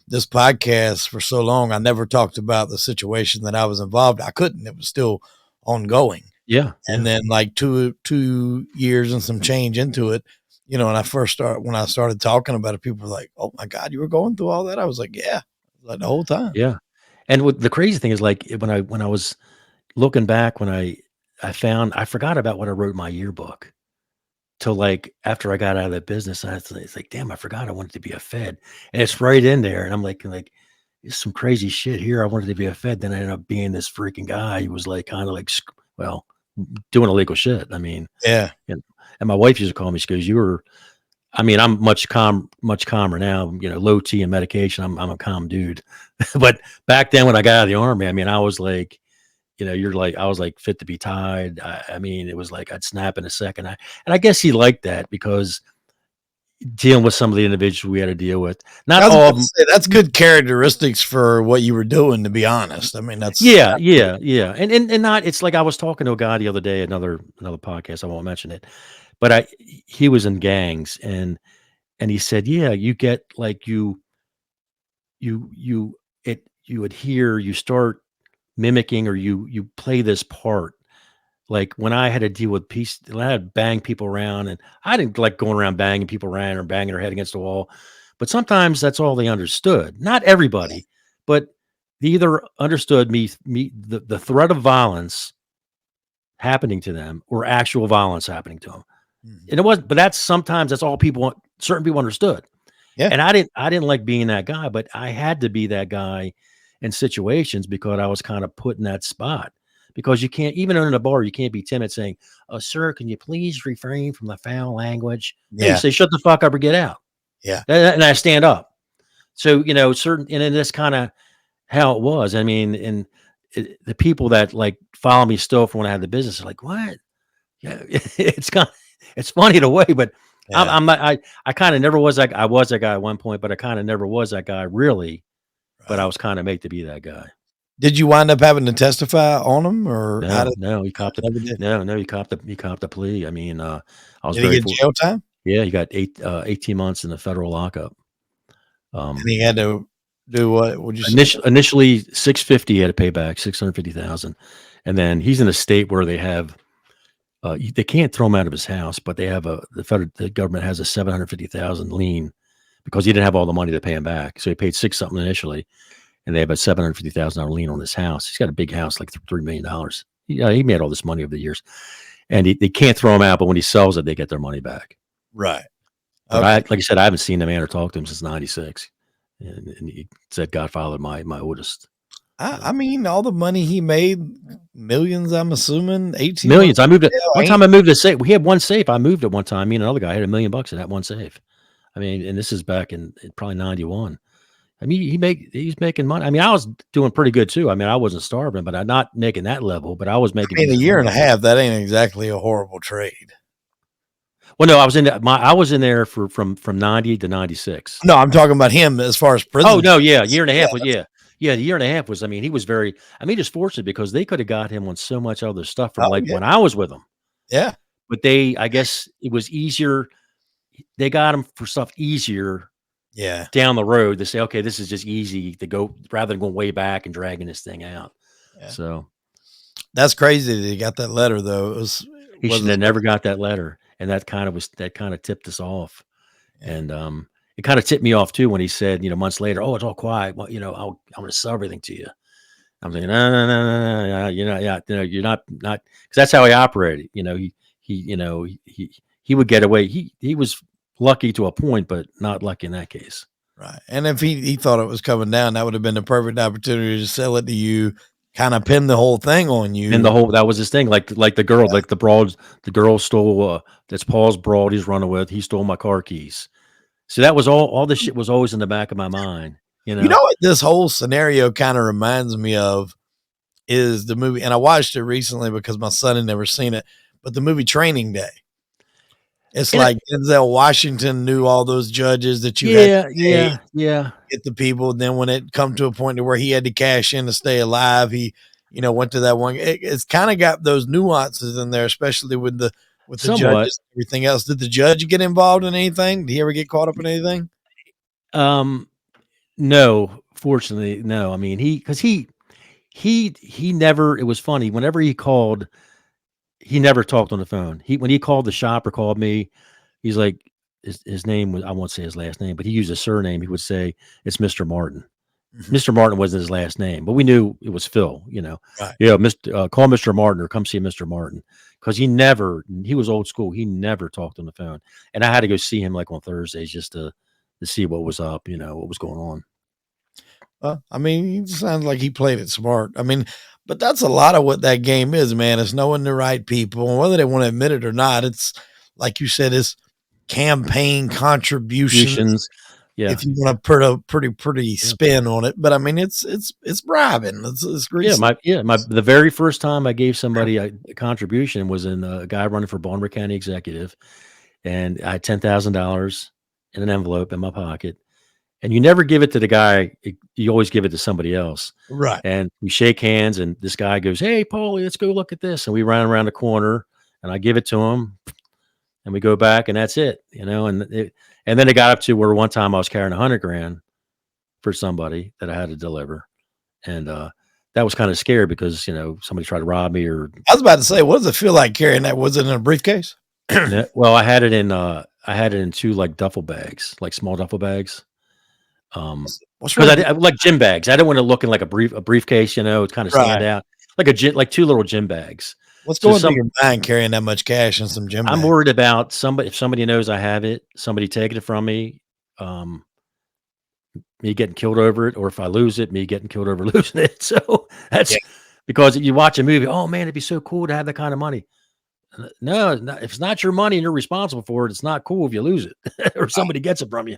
this podcast for so long, I never talked about the situation that I was involved. I couldn't, it was still ongoing. Yeah. And then like two years and some change into it, you know, when I started talking about it, people were like, "Oh my God, you were going through all that?" I was like, "Yeah, like the whole time." Yeah. And what the crazy thing is, like when I was looking back, when I forgot about what I wrote in my yearbook till like after I got out of that business. It's like, damn, I forgot I wanted to be a Fed, and it's right in there. And I'm like, there's some crazy shit here. I wanted to be a Fed, then I ended up being this freaking guy who was like kind of like, well, doing illegal shit. I mean, Yeah. and my wife used to call me. She goes, I'm much calmer now, you know, low T and medication. I'm a calm dude. But back then when I got out of the army, I mean, I was like, you know, I was like fit to be tied. I mean, it was like I'd snap in a second. And I guess he liked that because dealing with some of the individuals we had to deal with, not all of them. That's good characteristics for what you were doing, to be honest. I mean, Yeah. And not, it's like I was talking to a guy the other day, another podcast. I won't mention it, but he was in gangs and he said, yeah, you get like you adhere, you start mimicking, or you play this part. Like when I had to deal with I had to bang people around, and I didn't like going around banging people around or banging their head against the wall. But sometimes that's all they understood. Not everybody, but they either understood the threat of violence happening to them or actual violence happening to them. Mhm. And it wasn't, but that's all certain people understood. Yeah. And I didn't like being that guy, but I had to be that guy in situations because I was kind of put in that spot. Because you can't, even in a bar, you can't be timid saying, "Oh, sir, can you please refrain from the foul language?" Yeah. You say, "Shut the fuck up or get out." Yeah. And I stand up. So, you know, and in this kind of how it was. I mean, and the people that like follow me still from when I had the business are like, "What?" Yeah, it's funny in a way, but Yeah. I'm not, I kind of never was like, I was that guy at one point, but I kind of never was that guy really, but I was kind of made to be that guy. Did you wind up having to testify on him, or No, he copped never did? he copped a plea. I mean, I was Did he very get jail time? yeah, he got 18 months in the federal lockup. And he had to do what? Would you say? Initially 650, he had to pay back 650,000. And then he's in a state where they have, they can't throw him out of his house, but they have the government has a 750,000 lien because he didn't have all the money to pay him back. So he paid six something initially, and they have a $750,000 lien on his house. He's got a big house, like $3 million. He made all this money over the years, and they can't throw him out. But when he sells it, they get their money back. Right. But Okay. like I said, I haven't seen the man or talked to him since '96, and he said Godfather, my oldest. I mean, all the money he made, millions. I'm assuming 18 Millions. I moved it one ain't. time. I moved a safe. We had one safe. I moved it one time. Me and another guy had $1 million in that one safe. I mean, and this is back in probably '91. I mean, he's making money. I mean, I was doing pretty good too. I mean, I wasn't starving, but I'm not making that level. But I was making. I mean, a decent year and a money. half. That ain't exactly a horrible trade. Well, no, I was in there from '90 to '96. No, I'm talking about him as far as prison. Oh no, yeah, year and a half Yeah, was the year and a half was. I mean, he was very. I mean, just fortunate because they could have got him on so much other stuff from oh like yeah, when I was with him. yeah, But I guess it was easier. They got him for stuff easier yeah. down the road to say, okay, this is just easy to go rather than going way back and dragging this thing out. Yeah. So That's crazy that he got that letter though. he should have never got that letter, and that kind of tipped us off. Yeah. And it kind of tipped me off too when he said, months later, "Oh, it's all quiet. Well, I'm going to sell everything to you." I'm thinking, no, you're not, because that's how he operated. He would get away. He was lucky to a point, but not lucky in that case. Right. And if he thought it was coming down, that would have been the perfect opportunity to sell it to you, kind of pin the whole thing on you. And that was his thing. Like the girl, like the girl stole, that's Paul's broad he's running with. He stole my car keys. So that was all this shit was always in the back of my mind. You know what this whole scenario kind of reminds me of is the movie, and I watched it recently because my son had never seen it, but the movie Training Day. It's like Denzel Washington knew all those judges that you had to get the people. And then when it come to a point to where he had to cash in to stay alive, he, went to that one. It's kind of got those nuances in there, especially with the judges and everything else. Did the judge get involved in anything? Did he ever get caught up in anything? No, fortunately, no. I mean, because he never, it was funny. Whenever he called, he never talked on the phone. When he called the shop or called me, he's like, his name was, I won't say his last name, but he used a surname. He would say, "It's Mr. Martin." Mm-hmm. Mr. Martin wasn't his last name, but we knew it was Phil, Right. Yeah, call Mr. Martin or come see Mr. Martin. Because he was old school. He never talked on the phone. And I had to go see him like on Thursdays just to see what was up, what was going on. I mean, it sounds like he played it smart. I mean, but that's a lot of what that game is, man. It's knowing the right people, and whether they want to admit it or not. It's like you said, it's campaign contributions. Yeah, if you want to put a pretty spin on it, but I mean, it's bribing. It's greasy. The very first time I gave somebody a contribution was in a guy running for Baltimore County executive, and I had $10,000 in an envelope in my pocket. And you never give it to the guy. You always give it to somebody else. Right. And we shake hands and this guy goes, "Hey, Paulie, let's go look at this." And we ran around the corner and I give it to him and we go back and that's it, and then it got up to where one time I was carrying $100,000 for somebody that I had to deliver. And, that was kind of scary because, somebody tried to rob me or. I was about to say, what does it feel like carrying that? Was it in a briefcase? Well, I had it in two like duffel bags, like small duffel bags. Because I like gym bags. I don't want to look in like a briefcase, it's kind of stand out like two little gym bags. What's going through your mind carrying that much cash in some gym bags? I'm worried about if somebody knows I have it, somebody taking it from me, me getting killed over it, or if I lose it, me getting killed over losing it. So that's because you watch a movie. Oh man, it'd be so cool to have that kind of money. No, if it's not your money and you're responsible for it, it's not cool if you lose it or somebody gets it from you.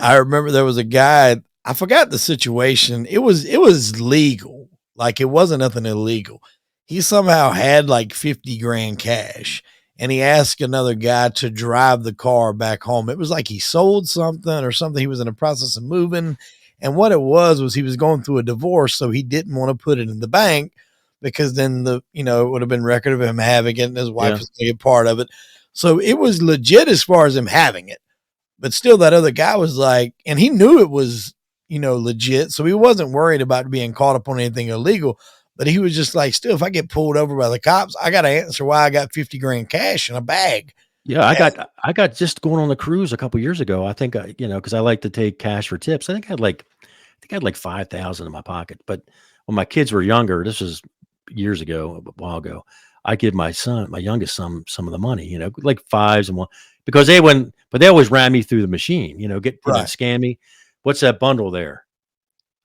I remember there was a guy, I forgot the situation. It was legal. Like it wasn't nothing illegal. He somehow had like 50 grand cash and he asked another guy to drive the car back home. It was like he sold something or something. He was in the process of moving. And what it was he was going through a divorce. So he didn't want to put it in the bank because then it would have been record of him having it and his wife was going to get part of it. So it was legit as far as him having it. But still, that other guy was like, and he knew it was, legit. So he wasn't worried about being caught up on anything illegal. But he was just like, still, if I get pulled over by the cops, I got to answer why I got 50 grand cash in a bag. Yeah, I got just going on the cruise a couple years ago. I think because I like to take cash for tips. I had like 5,000 in my pocket. But when my kids were younger, this was years ago, a while ago, I give my youngest son, some of the money, like fives and one, because they wouldn't, but they always ran me through the machine, Right. scan me. What's that bundle there?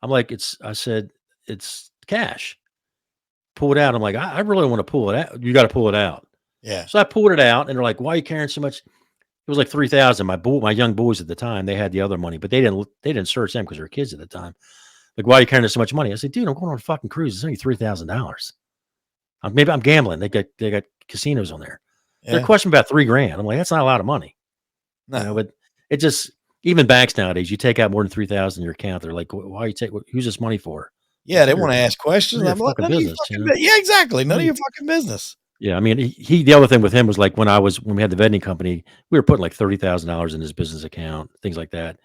I'm like, I said, it's cash. Pull it out. I'm like, I really want to pull it out. You got to pull it out. Yeah. So I pulled it out, and they're like, "Why are you carrying so much?" It was like 3,000. My young boys at the time, they had the other money, but they didn't search them because they were kids at the time. Like, why are you carrying so much money? I said, dude, I'm going on a fucking cruise. It's only $3,000. Maybe I'm gambling. They got casinos on there. They're Yeah. questioning about 3 grand. I'm like, that's not a lot of money, No. but it just, even banks nowadays, you take out more than 3,000 in your account. They're like, why you take, who's this money for? Yeah, Like, they wanna ask none questions. of your I'm like, fucking "None of your business, fucking yeah, exactly. None of your fucking business." Yeah, I mean, the other thing with him was like when we had the vending company, we were putting like $30,000 in his business account, things like that.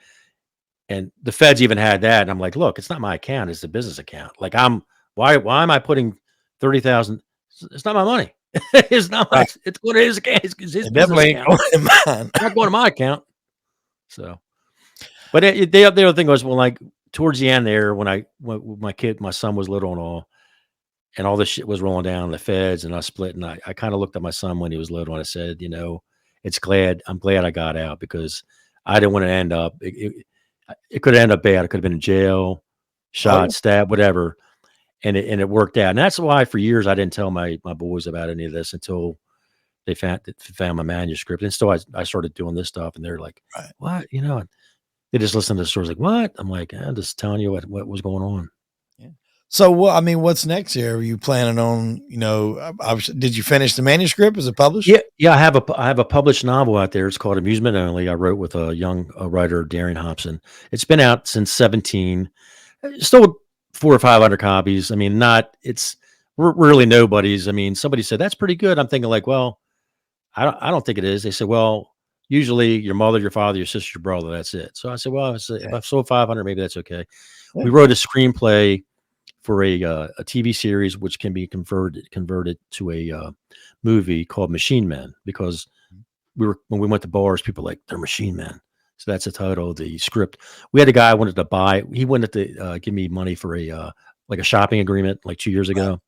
And the feds even had that. And I'm like, look, it's not my account, it's the business account. Like why am I putting 30,000? It's not my money. It's not my, Right. it's going to his account. It's his It business definitely ain't account. going in mine. It's not going to my account. So, but the other thing was when like towards the end there, when my son was little and all this shit was rolling down, the feds and us split. And I kind of looked at my son when he was little and I said, I'm glad I got out because I didn't want to end up, it could end up bad. I could have been in jail, Oh, yeah. shot, stabbed, whatever. And it worked out. And that's why for years I didn't tell my boys about any of this until they found my manuscript. And still I started doing this stuff and they're like, Right. what, they just listen to the stories like, what? I'm like, I'm just telling you what was going on. Yeah. So, I mean, what's next here? Are you planning on, obviously did you finish the manuscript? Is it published? Yeah, yeah, I have a published novel out there. It's called Amusement Only. I wrote with a young writer, Darian Hobson. It's been out since 17. Still 400 or 500 copies. I mean, not it's really nobody's. I mean, somebody said that's pretty good. I'm thinking like, well, I don't think it is. They said, well, usually your mother, your father, your sister, your brother. That's it. So I said, well, if Okay. I've sold 500, maybe that's okay. Yeah. We wrote a screenplay for a TV series, which can be converted to a movie called Machine Men, because when we went to bars, people were like, they're machine men. So that's the title of the script. We had a guy wanted to buy. He wanted to give me money for like a shopping agreement like 2 years ago,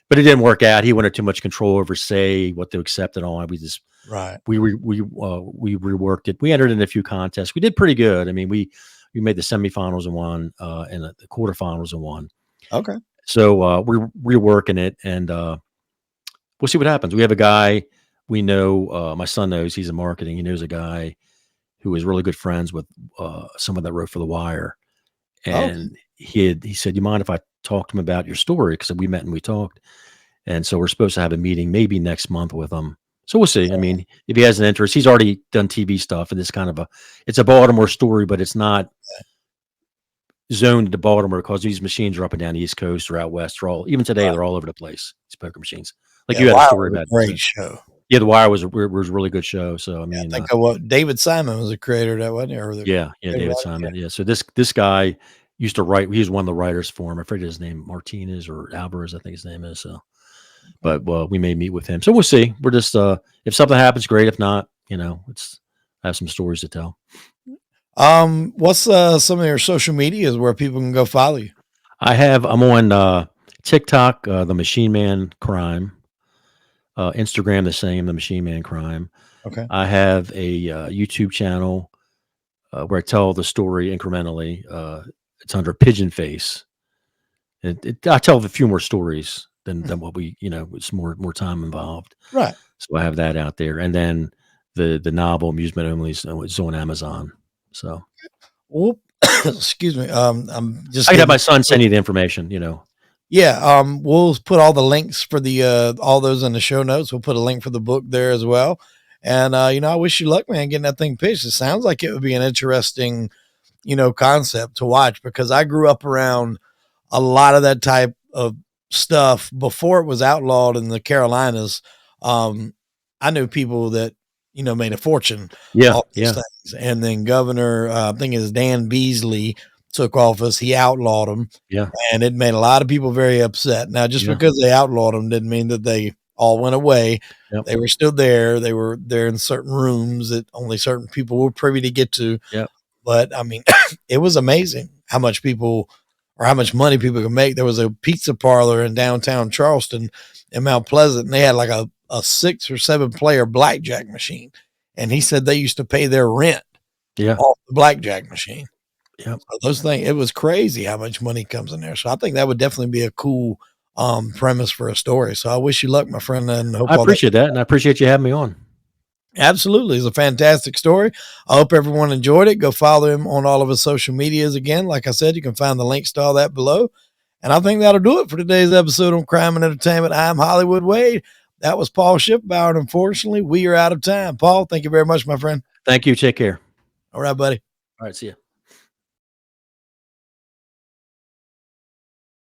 but it didn't work out. He wanted too much control over say what to accept and all. Right. We reworked it. We entered in a few contests. We did pretty good. I mean, we made the semifinals and won, and the quarterfinals and won. Okay. So we're reworking it, and we'll see what happens. We have a guy we know. My son knows, he's in marketing. He knows a guy who is really good friends with someone that wrote for The Wire, Okay. and he said, "You mind if I talk to him about your story?" Because we met and we talked, and so we're supposed to have a meeting maybe next month with him. So we'll see. I mean, if he has an interest, he's already done TV stuff, and it's a Baltimore story, but it's not zoned to Baltimore because these machines are up and down the East Coast or out west. Even today, Right. they're all over the place. These poker machines. Like Yeah. you had a Wow. story Was about. a great show. Yeah, The Wire was a really good show. So I Yeah. mean, I think of what David Simon was the creator of that, wasn't he? Or the yeah, creator of David that? Yeah. Simon. Yeah. So this guy used to write. He was one of the writers for him. I forget his name, Martinez or Alvarez, I think his name is. So, but well, we may meet with him. So we'll see. We're just if something happens, great. If not, I have some stories to tell. What's some of your social medias where people can go follow you? I'm on TikTok, the Machine Man Crime. Instagram, the same, the Machine Man Crime. Okay. I have a YouTube channel where I tell the story incrementally. It's under Pigeon Face. I tell a few more stories than what it's more time involved. Right. So I have that out there, and then the novel Amusement Only is on Amazon. So Whoop. Excuse me. I'm just I can have getting my son send you the information. yeah, we'll put all the links for the all those in the show notes. We'll put a link for the book there as well. And I wish you luck, man, getting that thing pitched. It sounds like it would be an interesting, concept to watch because I grew up around a lot of that type of stuff before it was outlawed in the Carolinas. Um, I knew people that, made a fortune Yeah, off these yeah, things. And then Governor, I think it was Dan Beasley took office. He outlawed them yeah, and it made a lot of people very upset. Now, just yeah. because they outlawed them didn't mean that they all went away. Yep. They were still there. They were there in certain rooms that only certain people were privy to get to. Yep. But I mean, it was amazing how much people or how much money people could make. There was a pizza parlor in downtown Charleston in Mount Pleasant, and they had like a 6 or 7 player blackjack machine. And he said they used to pay their rent Yeah. off the blackjack machine. Yep. So those things, it was crazy how much money comes in there. So I think that would definitely be a cool premise for a story. So I wish you luck, my friend, and hope I all that. appreciate that, and I appreciate you having me on. Absolutely. It's a fantastic story. I hope everyone enjoyed it. Go follow him on all of his social medias. Again, like I said, you can find the links to all that below. And I think that'll do it for today's episode on Crime and Entertainment. I'm Hollywood Wade. That was Paul Schiffbauer. And unfortunately, we are out of time. Paul, thank you very much, my friend. Thank you. Take care. All right, buddy. All right. See you.